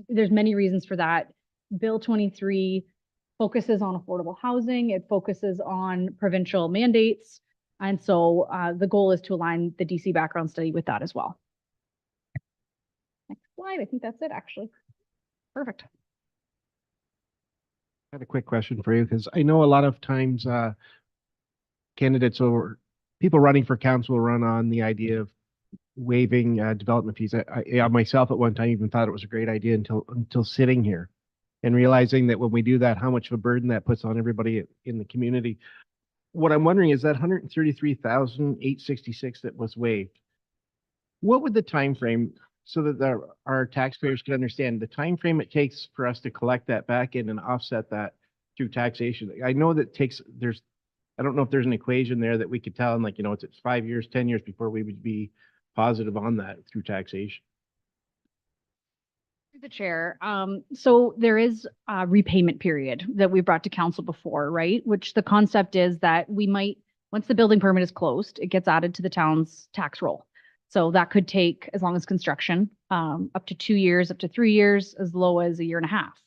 there's many reasons for that. Bill 23 focuses on affordable housing. It focuses on provincial mandates. And so the goal is to align the DC background study with that as well. Next slide. I think that's it, actually. Perfect. I have a quick question for you, because I know a lot of times candidates or people running for council run on the idea of waiving development fees. I myself at one time even thought it was a great idea until sitting here and realizing that when we do that, how much of a burden that puts on everybody in the community. What I'm wondering is that 133,866 that was waived, what would the time frame, so that our taxpayers can understand the time frame it takes for us to collect that back in and offset that through taxation? I know that I don't know if there's an equation there that we could tell them, like, it's 5 years, 10 years before we would be positive on that through taxation. Through the chair. So there is a repayment period that we brought to council before, right? Which the concept is that we might, once the building permit is closed, it gets added to the town's tax roll. So that could take, as long as construction, up to 2 years, up to 3 years, as low as a year and a half.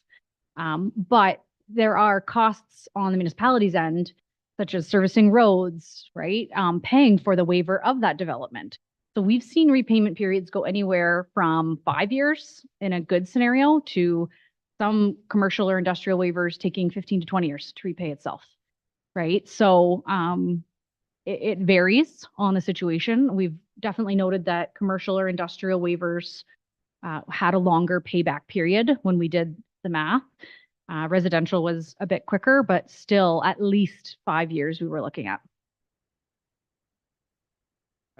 But there are costs on the municipality's end, such as servicing roads, right? Paying for the waiver of that development. So we've seen repayment periods go anywhere from 5 years in a good scenario to some commercial or industrial waivers taking 15 to 20 years to repay itself, right? So it varies on the situation. We've definitely noted that commercial or industrial waivers had a longer payback period when we did the math. Residential was a bit quicker, but still at least 5 years we were looking at.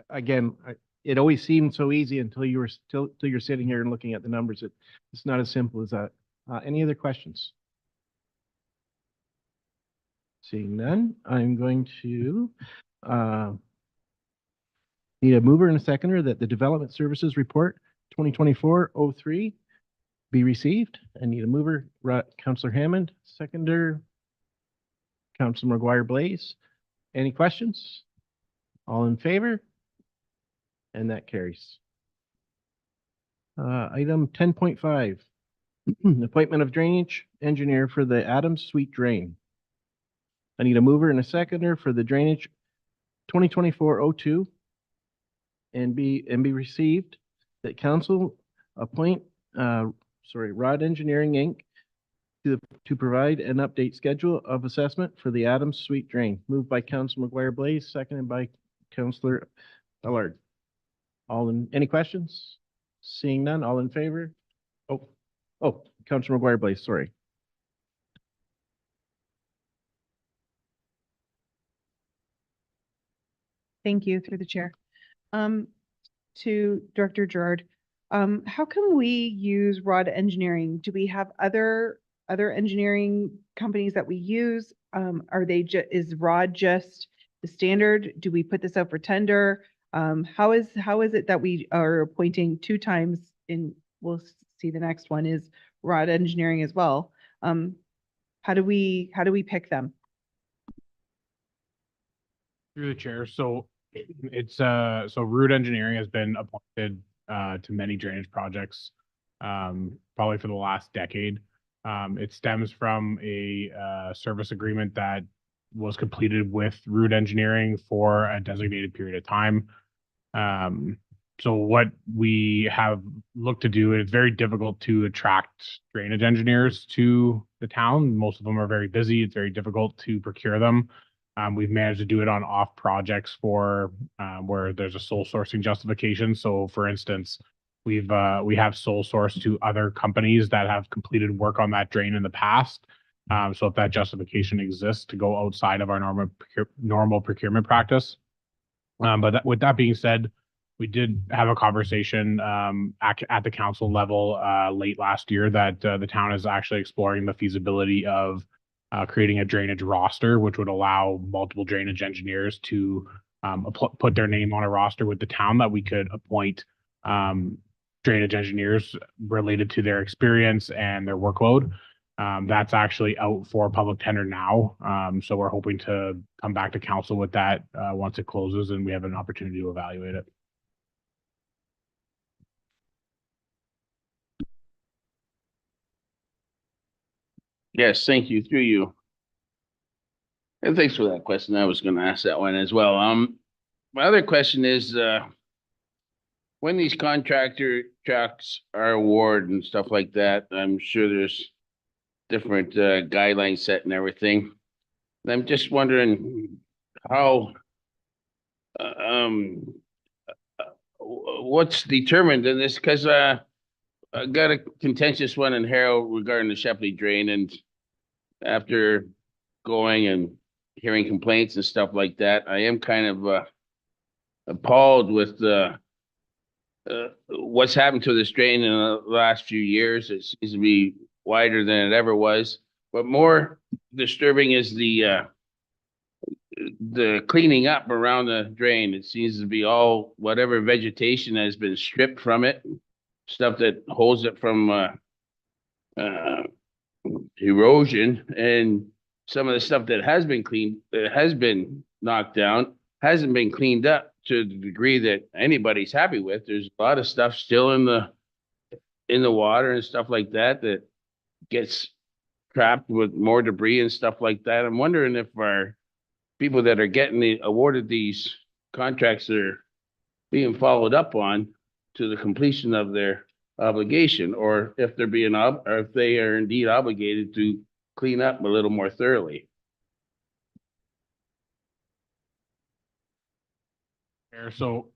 Again, it always seemed so easy until you're sitting here and looking at the numbers. It's not as simple as that. Any other questions? Seeing none, I'm going to need a mover and a seconder that the Development Services Report 2024-03 be received. I need a mover, Councillor Hammond, seconder, Councillor McGuire Blaze. Any questions? All in favor? And that carries. Item 10.5, appointment of drainage engineer for the Adams Suite Drain. I need a mover and a seconder for the drainage 2024-02 and be received, that council appoint Rod Engineering Inc. to provide an update schedule of assessment for the Adams Suite Drain. Moved by Councilor McGuire Blaze, seconded by Councilor Allard. Any questions? Seeing none, all in favor? Oh, Councilor McGuire Blaze, sorry. Thank you, through the chair. To Director Gerard, how can we use Rod Engineering? Do we have other engineering companies that we use? Is Rod just the standard? Do we put this out for tender? How is it that we are appointing 2 times we'll see the next one is Rod Engineering as well. How do we pick them? Through the chair. So it's Root Engineering has been appointed to many drainage projects probably for the last decade. It stems from a service agreement that was completed with Root Engineering for a designated period of time. So what we have looked to do, it's very difficult to attract drainage engineers to the town. Most of them are very busy. It's very difficult to procure them. We've managed to do it on off projects for where there's a sole sourcing justification. So for instance, we have sole sourced to other companies that have completed work on that drain in the past. So if that justification exists to go outside of our normal procurement practice. But with that being said, we did have a conversation at the council level late last year that the town is actually exploring the feasibility of creating a drainage roster, which would allow multiple drainage engineers to put their name on a roster with the town, that we could appoint drainage engineers related to their experience and their workload. That's actually out for public tender now. So we're hoping to come back to council with that once it closes and we have an opportunity to evaluate it. Yes, thank you, through you. And thanks for that question. I was gonna ask that one as well. My other question is, when these contractor trucks are awarded and stuff like that, I'm sure there's different guidelines set and everything. And I'm just wondering how, what's determined in this? Because I got a contentious one in Harrow regarding the Shepley drain, and after going and hearing complaints and stuff like that, I am kind of appalled with what's happened to this drain in the last few years. It seems to be wider than it ever was. But more disturbing is the cleaning up around the drain. It seems to be all whatever vegetation has been stripped from it, stuff that holds it from erosion, and some of the stuff that has been cleaned, that has been knocked down, hasn't been cleaned up to the degree that anybody's happy with. There's a lot of stuff still in the water and stuff like that that gets trapped with more debris and stuff like that. I'm wondering if our people that are getting awarded these contracts are being followed up on to the completion of their obligation, or if they're being or if they are indeed obligated to clean up a little more thoroughly. So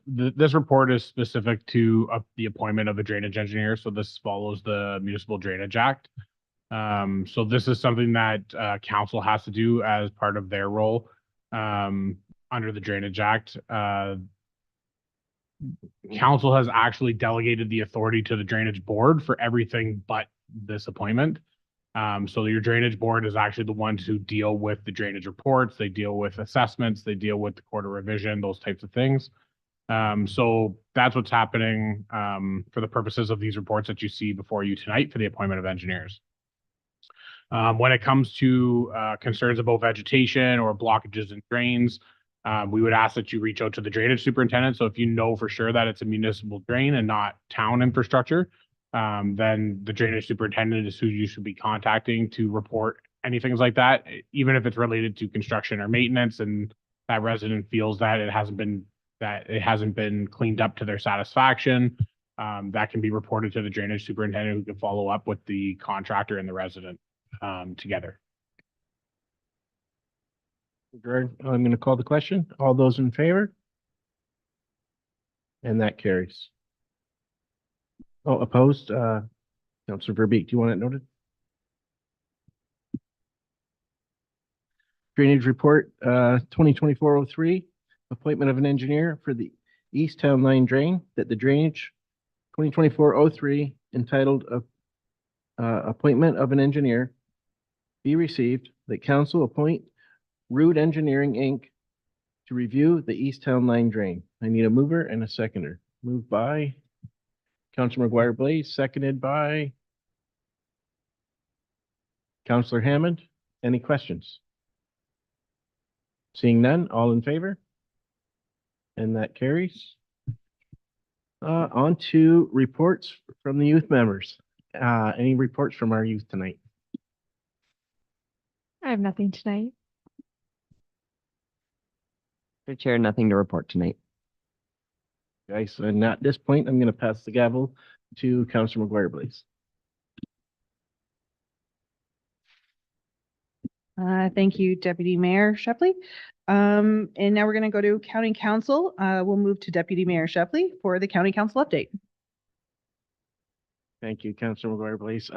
this report is specific to the appointment of a drainage engineer. So this follows the Municipal Drainage Act. So this is something that council has to do as part of their role under the Drainage Act. Council has actually delegated the authority to the Drainage Board for everything but this appointment. So your Drainage Board is actually the ones who deal with the drainage reports, they deal with assessments, they deal with the quarter revision, those types of things. So that's what's happening for the purposes of these reports that you see before you tonight for the appointment of engineers. When it comes to concerns about vegetation or blockages in drains, we would ask that you reach out to the drainage superintendent. So if you know for sure that it's a municipal drain and not town infrastructure, then the drainage superintendent is who you should be contacting to report anything like that, even if it's related to construction or maintenance and that resident feels that it hasn't been cleaned up to their satisfaction. That can be reported to the drainage superintendent, who can follow up with the contractor and the resident together. I'm going to call the question. All those in favor? And that carries. Oh, opposed? Councilor Verbeek, do you want it noted? Drainage report, 2024-03, appointment of an engineer for the East Town Line Drain, that the drainage 2024-03 entitled appointment of an engineer be received, that council appoint Root Engineering, Inc. to review the East Town Line Drain. I need a mover and a seconder. Moved by Councilor McGuire Blaze, seconded by Councilor Hammond. Any questions? Seeing none, all in favor? And that carries. On to reports from the youth members. Any reports from our youth tonight? I have nothing tonight. Mr. Chair, nothing to report tonight. Guys, and at this point, I'm going to pass the gavel to Councilor McGuire Blaze. Thank you, Deputy Mayor Shepley. And now we're going to go to County Council. We'll move to Deputy Mayor Shepley for the County Council update. Thank you, Councilor McGuire Blaze.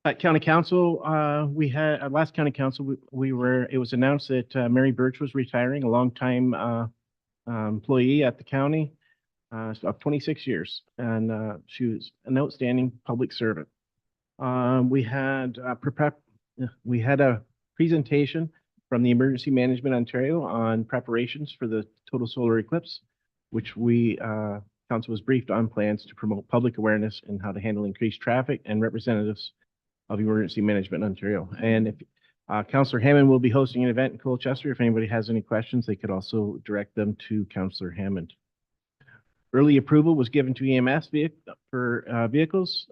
At County Council, we had, at last County Council, it was announced that Mary Birch was retiring, a longtime employee at the county of 26 years, and she was an outstanding public servant. We had a presentation from the Emergency Management Ontario on preparations for the total solar eclipse, which council was briefed on plans to promote public awareness and how to handle increased traffic, and representatives of Emergency Management Ontario. And if Councillor Hammond will be hosting an event in Colchester. If anybody has any questions, they could also direct them to Councillor Hammond. Early approval was given to EMS for vehicles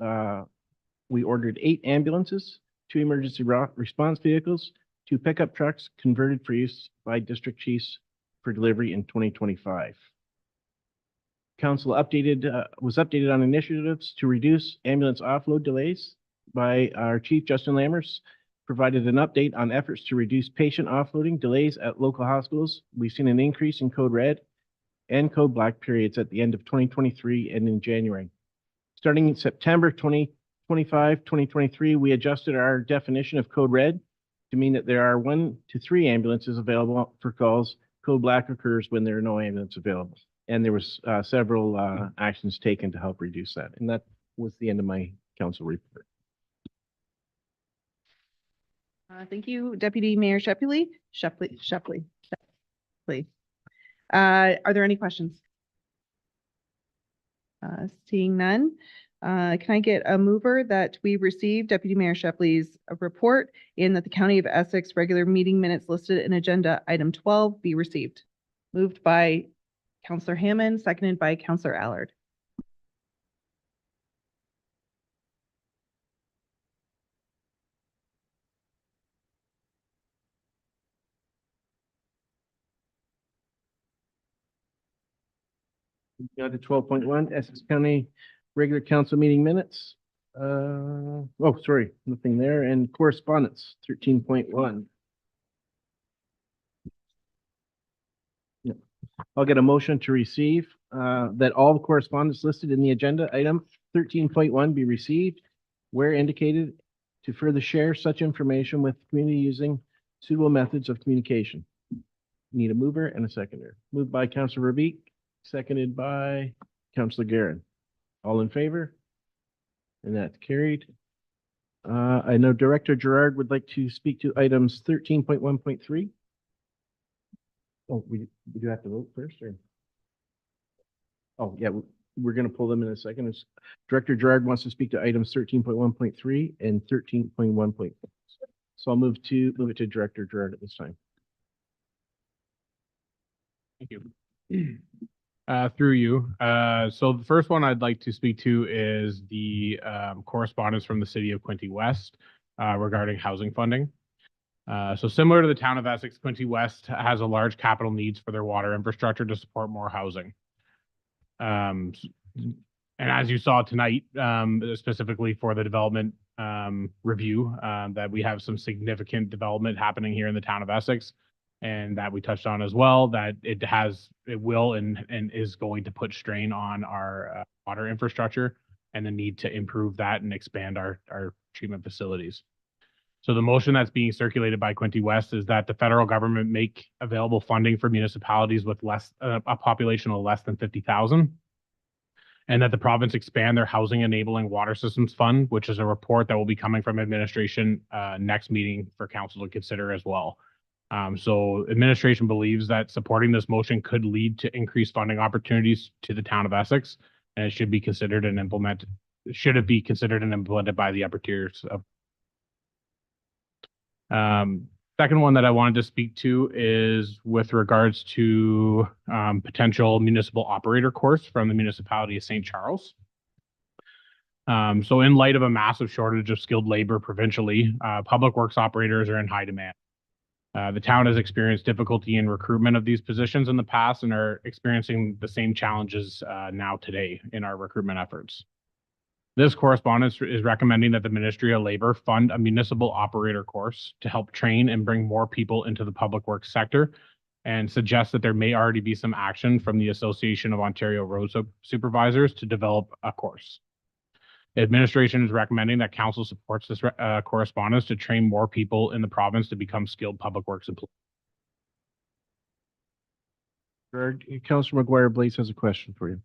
We ordered 8 ambulances, 2 emergency response vehicles, 2 pickup trucks converted for use by district chiefs for delivery in 2025. Council was updated on initiatives to reduce ambulance offload delays by our Chief Justin Lammers, provided an update on efforts to reduce patient offloading delays at local hospitals. We've seen an increase in code red and code black periods at the end of 2023 and in January. Starting in September 2025, 2023, we adjusted our definition of code red to mean that there are 1 to 3 ambulances available for calls. Code black occurs when there are no ambulance available. And there was several actions taken to help reduce that. And that was the end of my council report. Thank you, Deputy Mayor Shepley. Are there any questions? Seeing none, can I get a mover that we receive Deputy Mayor Shepley's report and that the County of Essex regular meeting minutes listed in agenda item 12 be received? Moved by Councillor Hammond, seconded by Councillor Allard. Got to 12.1, Essex County regular council meeting minutes. Sorry, nothing there. And correspondence, 13.1. I'll get a motion to receive that all the correspondence listed in the agenda item 13.1 be received where indicated to further share such information with the community using suitable methods of communication. Need a mover and a seconder. Moved by Councillor Rabique, seconded by Councillor Guerin. All in favor? And that's carried. I know Director Gerard would like to speak to items 13.1.3. Oh, we do have to vote first, or? Oh, yeah, we're going to pull them in a second. Director Gerard wants to speak to items 13.1.3 and 13.1. So I'll move it to Director Gerard at this time. Thank you. Through you. So the first one I'd like to speak to is the correspondence from the city of Quinte West regarding housing funding. So similar to the town of Essex, Quinte West has a large capital needs for their water infrastructure to support more housing. And as you saw tonight, specifically for the development review, that we have some significant development happening here in the town of Essex. And that we touched on as well, that it will and is going to put strain on our water infrastructure and the need to improve that and expand our treatment facilities. So the motion that's being circulated by Quinte West is that the federal government make available funding for municipalities with a population of less than 50,000, and that the province expand their housing enabling water systems fund, which is a report that will be coming from administration next meeting for council to consider as well. So administration believes that supporting this motion could lead to increased funding opportunities to the town of Essex, and it should be considered and implemented. Should it be considered and implemented by the upper tiers of? Second one that I wanted to speak to is with regards to potential municipal operator course from the municipality of St. Charles. So in light of a massive shortage of skilled labor provincially, public works operators are in high demand. The town has experienced difficulty in recruitment of these positions in the past and are experiencing the same challenges now today in our recruitment efforts. This correspondence is recommending that the Ministry of Labor fund a municipal operator course to help train and bring more people into the public works sector, and suggests that there may already be some action from the Association of Ontario Road Supervisors to develop a course. Administration is recommending that council supports this correspondence to train more people in the province to become skilled public works employees. Councillor McGuire-Blaze has a question for you.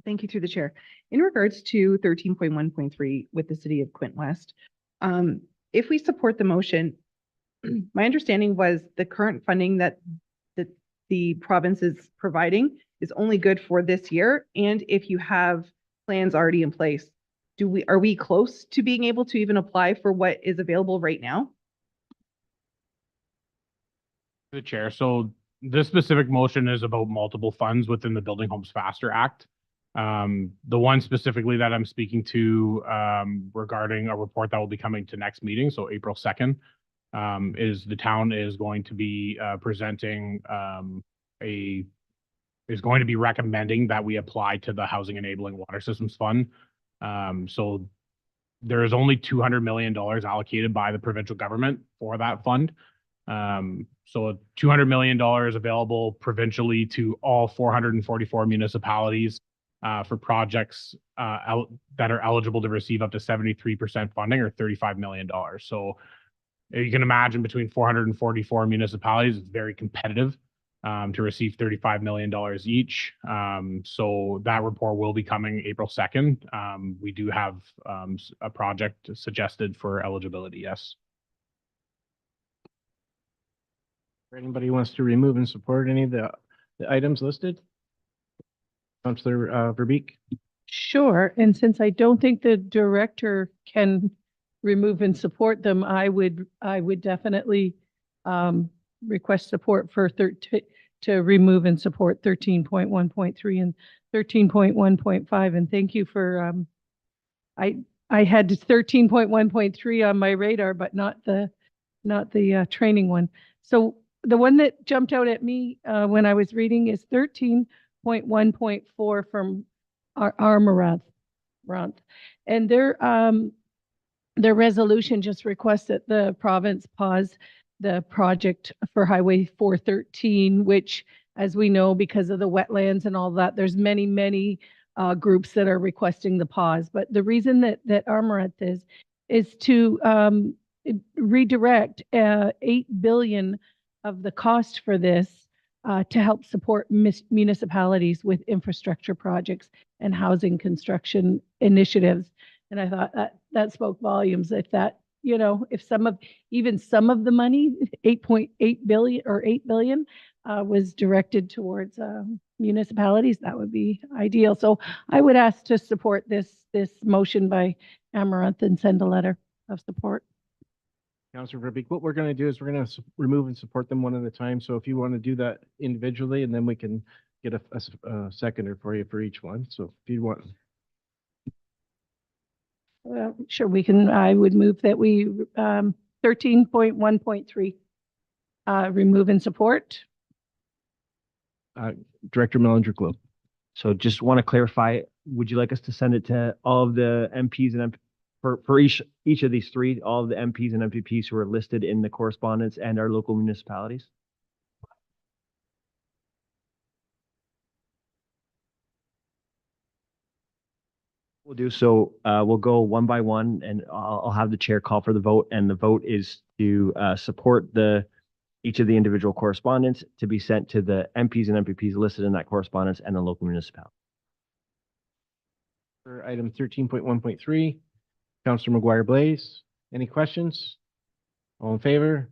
Thank you through the chair. In regards to 13.1.3 with the city of Quinte West, if we support the motion, my understanding was the current funding that the province is providing is only good for this year. And if you have plans already in place, are we close to being able to even apply for what is available right now? The chair. So this specific motion is about multiple funds within the Building Homes Faster Act. The one specifically that I'm speaking to regarding a report that will be coming to next meeting, so April 2nd, is the town is going to be presenting is going to be recommending that we apply to the Housing Enabling Water Systems Fund. So there is only $200 million allocated by the provincial government for that fund. So $200 million available provincially to all 444 municipalities for projects that are eligible to receive up to 73% funding or $35 million. So you can imagine between 444 municipalities, it's very competitive to receive $35 million each. So that report will be coming April 2nd. We do have a project suggested for eligibility, yes. Anybody who wants to remove and support any of the items listed? Councillor Verbeek? Sure, and since I don't think the director can remove and support them, I would definitely request support for to remove and support 13.1.3 and 13.1.5. And thank you for I had 13.1.3 on my radar, but not the training one. So the one that jumped out at me when I was reading is 13.1.4 from Amaranth. And their resolution just requests that the province pause the project for Highway 413, which, as we know, because of the wetlands and all that, there's many groups that are requesting the pause. But the reason that Amaranth is to redirect $8 billion of the cost for this to help support municipalities with infrastructure projects and housing construction initiatives. And I thought that spoke volumes. If that, if even some of the money, 8.8 billion or 8 billion was directed towards municipalities, that would be ideal. So I would ask to support this motion by Amaranth and send a letter of support. Councillor Verbeek, what we're going to do is we're going to remove and support them one at a time. So if you want to do that individually, and then we can get a seconder for you for each one. So if you want. Well, sure, we can. I would move that we 13.1.3 remove and support. Director Mellinger-Globe. So just want to clarify, would you like us to send it to all of the MPs and for each of these three, all of the MPs and MPPs who are listed in the correspondence and our local municipalities? We'll do so. We'll go one by one, and I'll have the chair call for the vote, and the vote is to support each of the individual correspondence to be sent to the MPs and MPPs listed in that correspondence and the local municipality. For item 13.1.3, Councillor McGuire Blaze. Any questions? All in favor?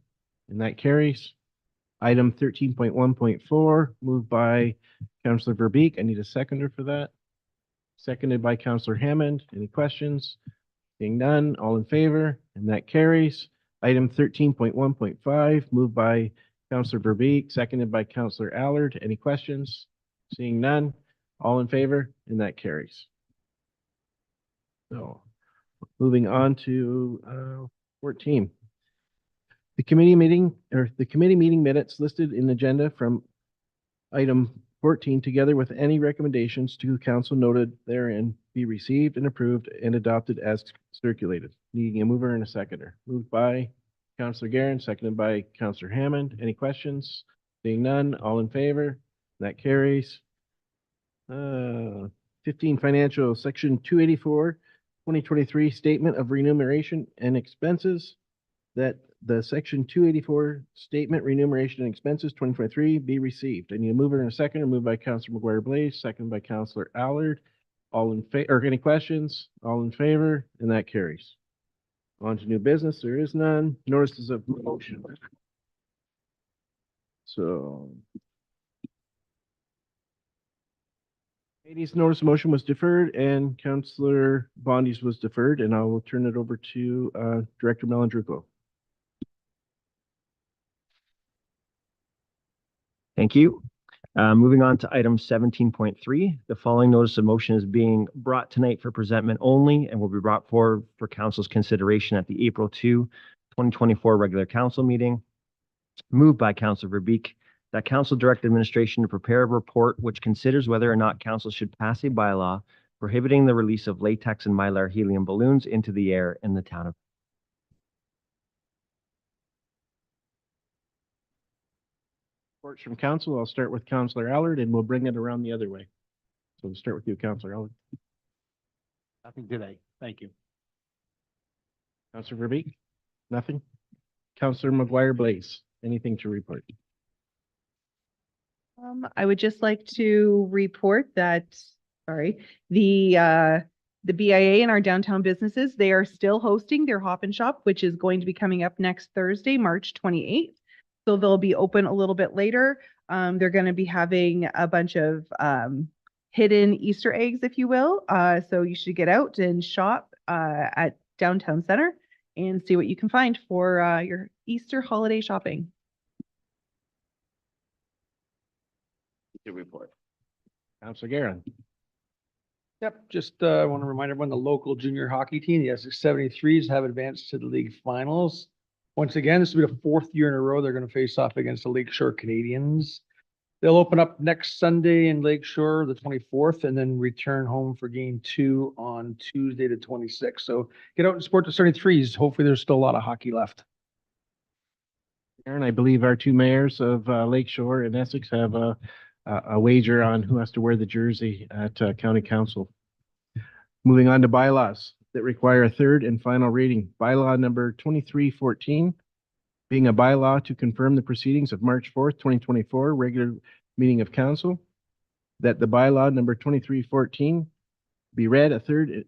And that carries. Item 13.1.4, moved by Councillor Verbeek. I need a seconder for that. Seconded by Councillor Hammond. Any questions? Seeing none, all in favor, and that carries. Item 13.1.5, moved by Councillor Verbeek, seconded by Councillor Allard. Any questions? Seeing none, all in favor, and that carries. So, moving on to 14. The committee meeting minutes listed in the agenda from item 14, together with any recommendations to council noted therein, be received and approved and adopted as circulated. Needing a mover and a seconder. Moved by Councillor Guerin, seconded by Councillor Hammond. Any questions? Seeing none, all in favor? That carries. 15, financial, section 284, 2023 statement of remuneration and expenses, that the section 284 statement remuneration and expenses 2023 be received. I need a mover and a seconder. Moved by Councillor McGuire Blaze, seconded by Councillor Allard. All in favor, or any questions? All in favor, and that carries. On to new business. There is none. Notices of motion. So, Katie's notice of motion was deferred, and Councillor Bondi's was deferred, and I will turn it over to Director Mellinger-Globe. Thank you. Moving on to item 17.3, the following notice of motion is being brought tonight for presentment only and will be brought forward for council's consideration at the April 2, 2024 regular council meeting. Moved by Councilor Verbeek that council direct administration to prepare a report which considers whether or not council should pass a bylaw prohibiting the release of latex and mylar helium balloons into the air in the town of. Reports from council. I'll start with Councillor Allard and we'll bring it around the other way. So we'll start with you, Councillor Allard. Nothing today. Thank you. Councillor Verbeek? Nothing? Councillor McGuire Blaze, anything to report? I would just like to report that, the BIA and our downtown businesses, they are still hosting their Hop and Shop, which is going to be coming up next Thursday, March 28th. So they'll be open a little bit later. They're going to be having a bunch of hidden Easter eggs, if you will. So you should get out and shop at Downtown Center and see what you can find for your Easter holiday shopping. Good report. Councillor Garin. Yep, just want to remind everyone, the local junior hockey team, the Essex 73s, have advanced to the league finals. Once again, this will be the fourth year in a row they're going to face off against the Lakeshore Canadians. They'll open up next Sunday in Lakeshore, the 24th, and then return home for game 2 on Tuesday, the 26th. So get out and support the 73s. Hopefully there's still a lot of hockey left. Aaron, I believe our two mayors of Lakeshore and Essex have a wager on who has to wear the jersey at county council. Moving on to bylaws that require a third and final reading. Bylaw number 2314, being a bylaw to confirm the proceedings of March 4th, 2024, regular meeting of council, that the bylaw number 2314 be read a third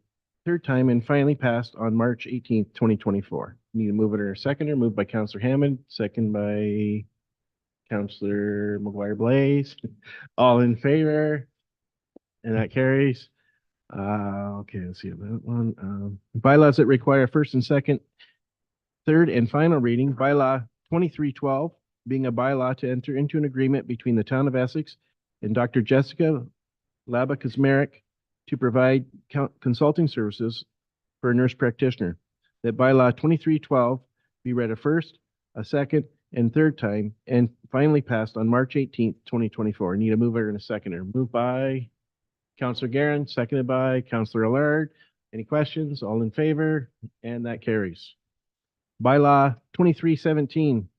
time and finally passed on March 18th, 2024. Need a mover or a seconder. Moved by Councillor Hammond, second by Councillor McGuire Blaze. All in favor? And that carries. Okay, let's see that one. Bylaws that require first and second, third and final reading. Bylaw 2312, being a bylaw to enter into an agreement between the town of Essex and Dr. Jessica Laba-Kazmarek to provide consulting services for a nurse practitioner. That bylaw 2312 be read a first, a second, and third time, and finally passed on March 18th, 2024. Need a mover and a seconder. Moved by Councillor Garin, seconded by Councillor Allard. Any questions? All in favor? And that carries. Bylaw 2317,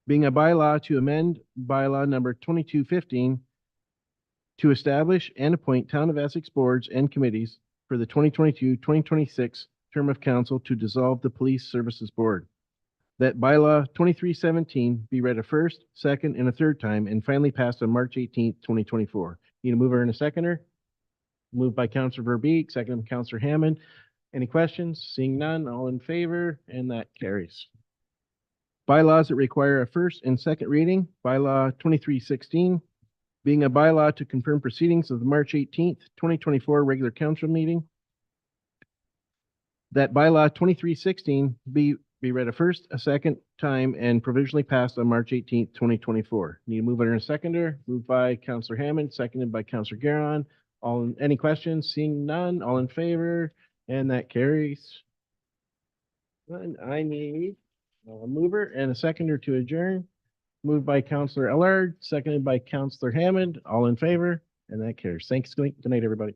being a bylaw to amend bylaw number 2215 to establish and appoint town of Essex boards and committees for the 2022-2026 term of council to dissolve the Police Services Board. That bylaw 2317 be read a first, second, and a third time and finally passed on March 18th, 2024. Need a mover and a seconder? Moved by Councillor Verbeek, second by Councillor Hammond. Any questions? Seeing none, all in favor, and that carries. Bylaws that require a first and second reading. Bylaw 2316, being a bylaw to confirm proceedings of the March 18th, 2024 regular council meeting. That bylaw 2316 be read a first, a second time, and provisionally passed on March 18th, 2024. Need a mover and a seconder. Moved by Councillor Hammond, seconded by Councillor Garon. Any questions? Seeing none, all in favor, and that carries. And I need a mover and a seconder to adjourn. Moved by Councillor Allard, seconded by Councillor Hammond. All in favor, and that carries. Thanks. Good night, everybody.